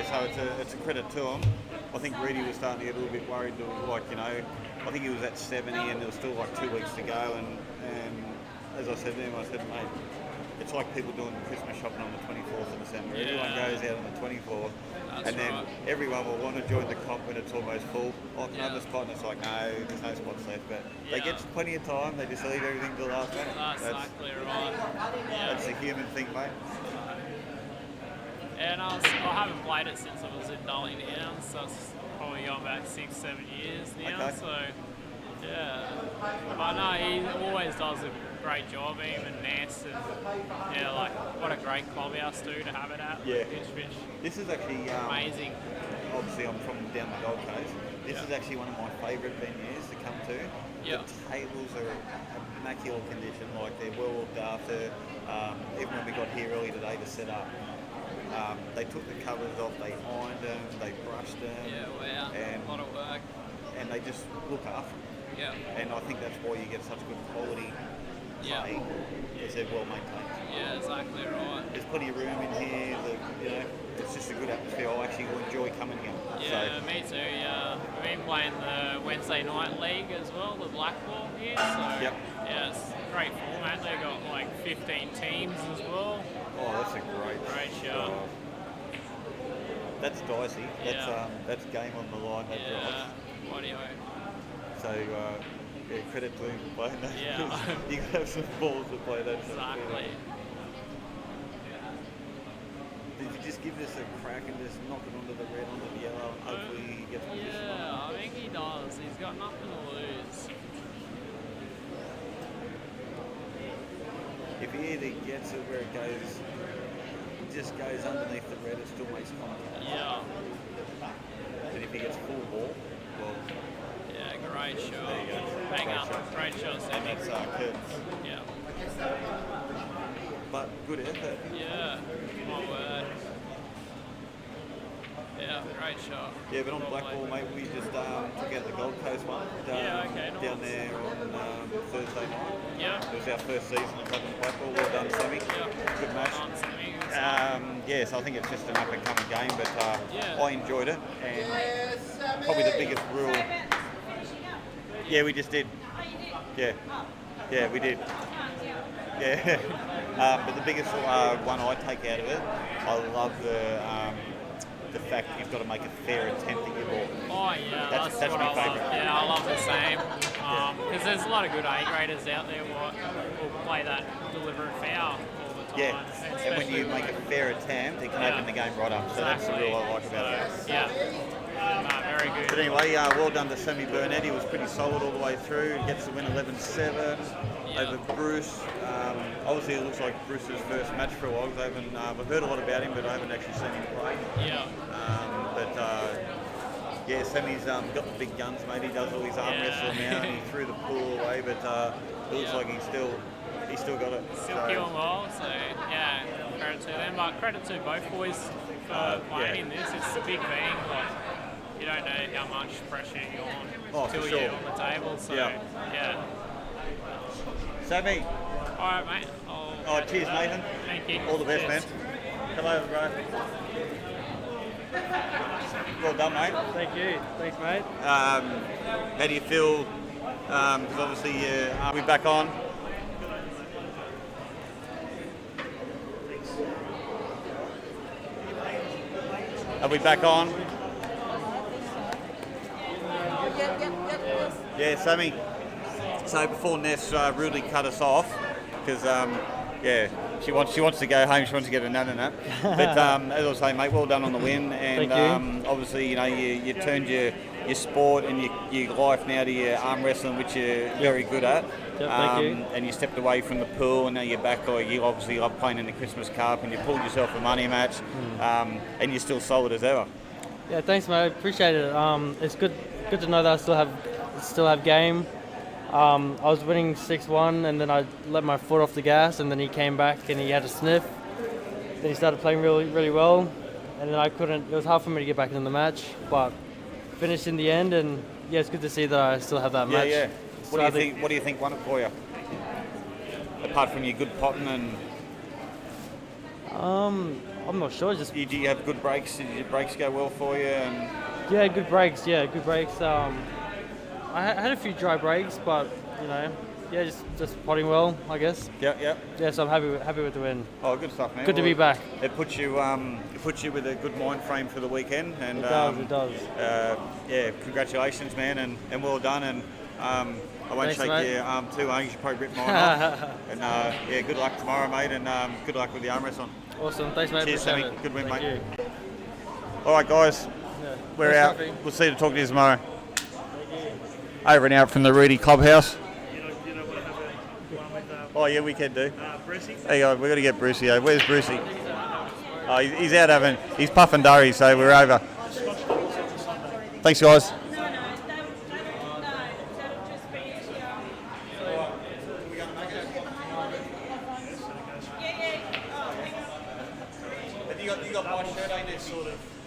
So it's a credit to him. I think Reedy was starting to get a little bit worried. I think he was at 70 and there was still like 2 weeks to go. And as I said to him, mate, it's like people doing Christmas shopping on the 24th of December. Yeah. Everyone goes out on the 24th. That's and then right. everyone will want to join the comp when it's almost full. Oh, can I have a spot? And it's like, no, there's no spots left. But they get plenty of time. They just leave everything to the last minute. That's exactly right. Yeah. That's a human thing, mate. And I haven't played it since I was in Darlington, so it's probably going back 6-7 years now. Okay. So yeah, but no, he always does a great job, him and Ness, and like what a great clubhouse too to have it at. Yeah. Fish. This is actually amazing. Obviously, I'm from down the Gold Coast. This is actually one of my favourite venues to come to. Yeah. The tables are immaculate condition, like they're well looked after. Even when we got here early today to set up, they took the covers off, they ironed them, they brushed them. Yeah, wow. And a lot of work. And they just look after them. Yeah. And I think that's why you get such good quality play. Because they're well maintained. Yeah, exactly right. There's plenty of room in here. It's just a good atmosphere. I actually enjoy coming here. Yeah, me too. Yeah, we've been playing the Wednesday night league as well, the Blackball here. So yeah, it's a great format. They've got like 15 teams as well. Oh, that's a great show. That's dicey. That's game on the line. That drives. What do you So Yeah, credit to him for playing that. Yeah. You got to have some balls to play that. Exactly. Did you just give this a crack and just knock it onto the red, onto the yellow, and hopefully he gets position? Yeah, I think he does. He's got nothing to lose. If he either gets it where it goes, just goes underneath the red, it still makes contact. Yeah. But if he gets full ball, well, Yeah, great shot. there you go. Bang Great up. shot. Great shot, And Sammy. that's curtains. Yeah. But good effort. Yeah. My word. Yeah, great shot. Yeah, but on Well Blackball, played. mate, we just took out the Gold Coast one Yeah, okay, down nice. there on Thursday night. Yeah. It was our first season of having Blackball. Well done, Sammy. Yeah. Good match. Well done, Sammy. Good stuff. Yes, I think it's just an up-and-coming game, but Yeah. I enjoyed it. And probably the biggest rule... Yeah, we just did. Yeah. Yeah, we did. Yeah. But the biggest one I take out of it, I love the fact that you've got to make a fair attempt at your ball. Oh yeah, That's what my I love. favourite. Yeah, I love the same. Because there's a lot of good A graders out there who will play that deliberate foul all the time. Yeah, and when you especially- make a fair attempt, it can Yeah. open the game right up. So that's the rule I like about it. Yeah. Very good. But anyway, well done to Sammy Burnett. He was pretty solid all the way through. He gets the win 11-7 over Bruce. Obviously, it looks like Bruce's first match for a while. 'Cause I've heard a lot about him, but I haven't actually seen him play. Yeah. Yeah, Sammy's got the big guns, mate. He does all his arm wrestling now, and he threw the pool away. But it looks like he's still got it. Still killing well, so yeah, credit to them. But credit to both boys for playing in this. It's a big thing. Like, you don't know how much pressure you're on until for sure. you're on the table. So yeah. Sammy. All right, mate. Oh, cheers, Nathan. Thank you. All the best, Cheers. man. Come over, bro. Well done, mate. Thank you. Thanks, mate. How do you feel? Because obviously, are we back on? Are we back on? Yeah, Sammy. So before Ness rudely cut us off, because she wants to go home. She wants to get a nut. But as I was saying, mate, well done on the win. And Thank you. obviously, you turned your sport and your life now to your arm wrestling, which you're very good at. Yep, thank you. And you stepped away from the pool, and now you're back. You obviously love playing in the Christmas Cup, and you pulled yourself a money match, and you're still solid as ever. Yeah, thanks, mate. I appreciate it. It's good to know that I still have game. I was winning 6-1, and then I let my foot off the gas, and then he came back and he had a sniff. Then he started playing really, really well, and then I couldn't. It was hard for me to get back into the match, but finished in the end, and yeah, it's good to see that I still have that match. Yeah. So What do you think won it for you? Apart from your good potting and. I'm not sure. Just do you have good breaks? Did your breaks go well for you? And yeah, good breaks. I had a few dry breaks, but just potting well, I guess. Yeah. Yeah, so I'm happy with the win. Oh, good stuff, man. Good to be back. It puts you with a good mind frame for the weekend, and It does. Yeah, congratulations, man, and well done. And I won't Thanks, shake mate. your arm too hard. You should probably rip mine off. And yeah, good luck tomorrow, mate, and good luck with the arm wrestling. Awesome, thanks, mate. Cheers, Appreciate Sammy. it. Good win, Thank mate. you. All right, guys, we're Thanks, out. Duffy. We'll see you to talk to you tomorrow. Over and out from the Rudy Clubhouse. You know what I have one with Oh yeah, we can do. Brucey? Hey, we've got to get Brucey over. Where's Brucey? Oh, he's out he's puffing durry, so we're over. Thanks, guys. You got my shirt, ain't it? Sort of.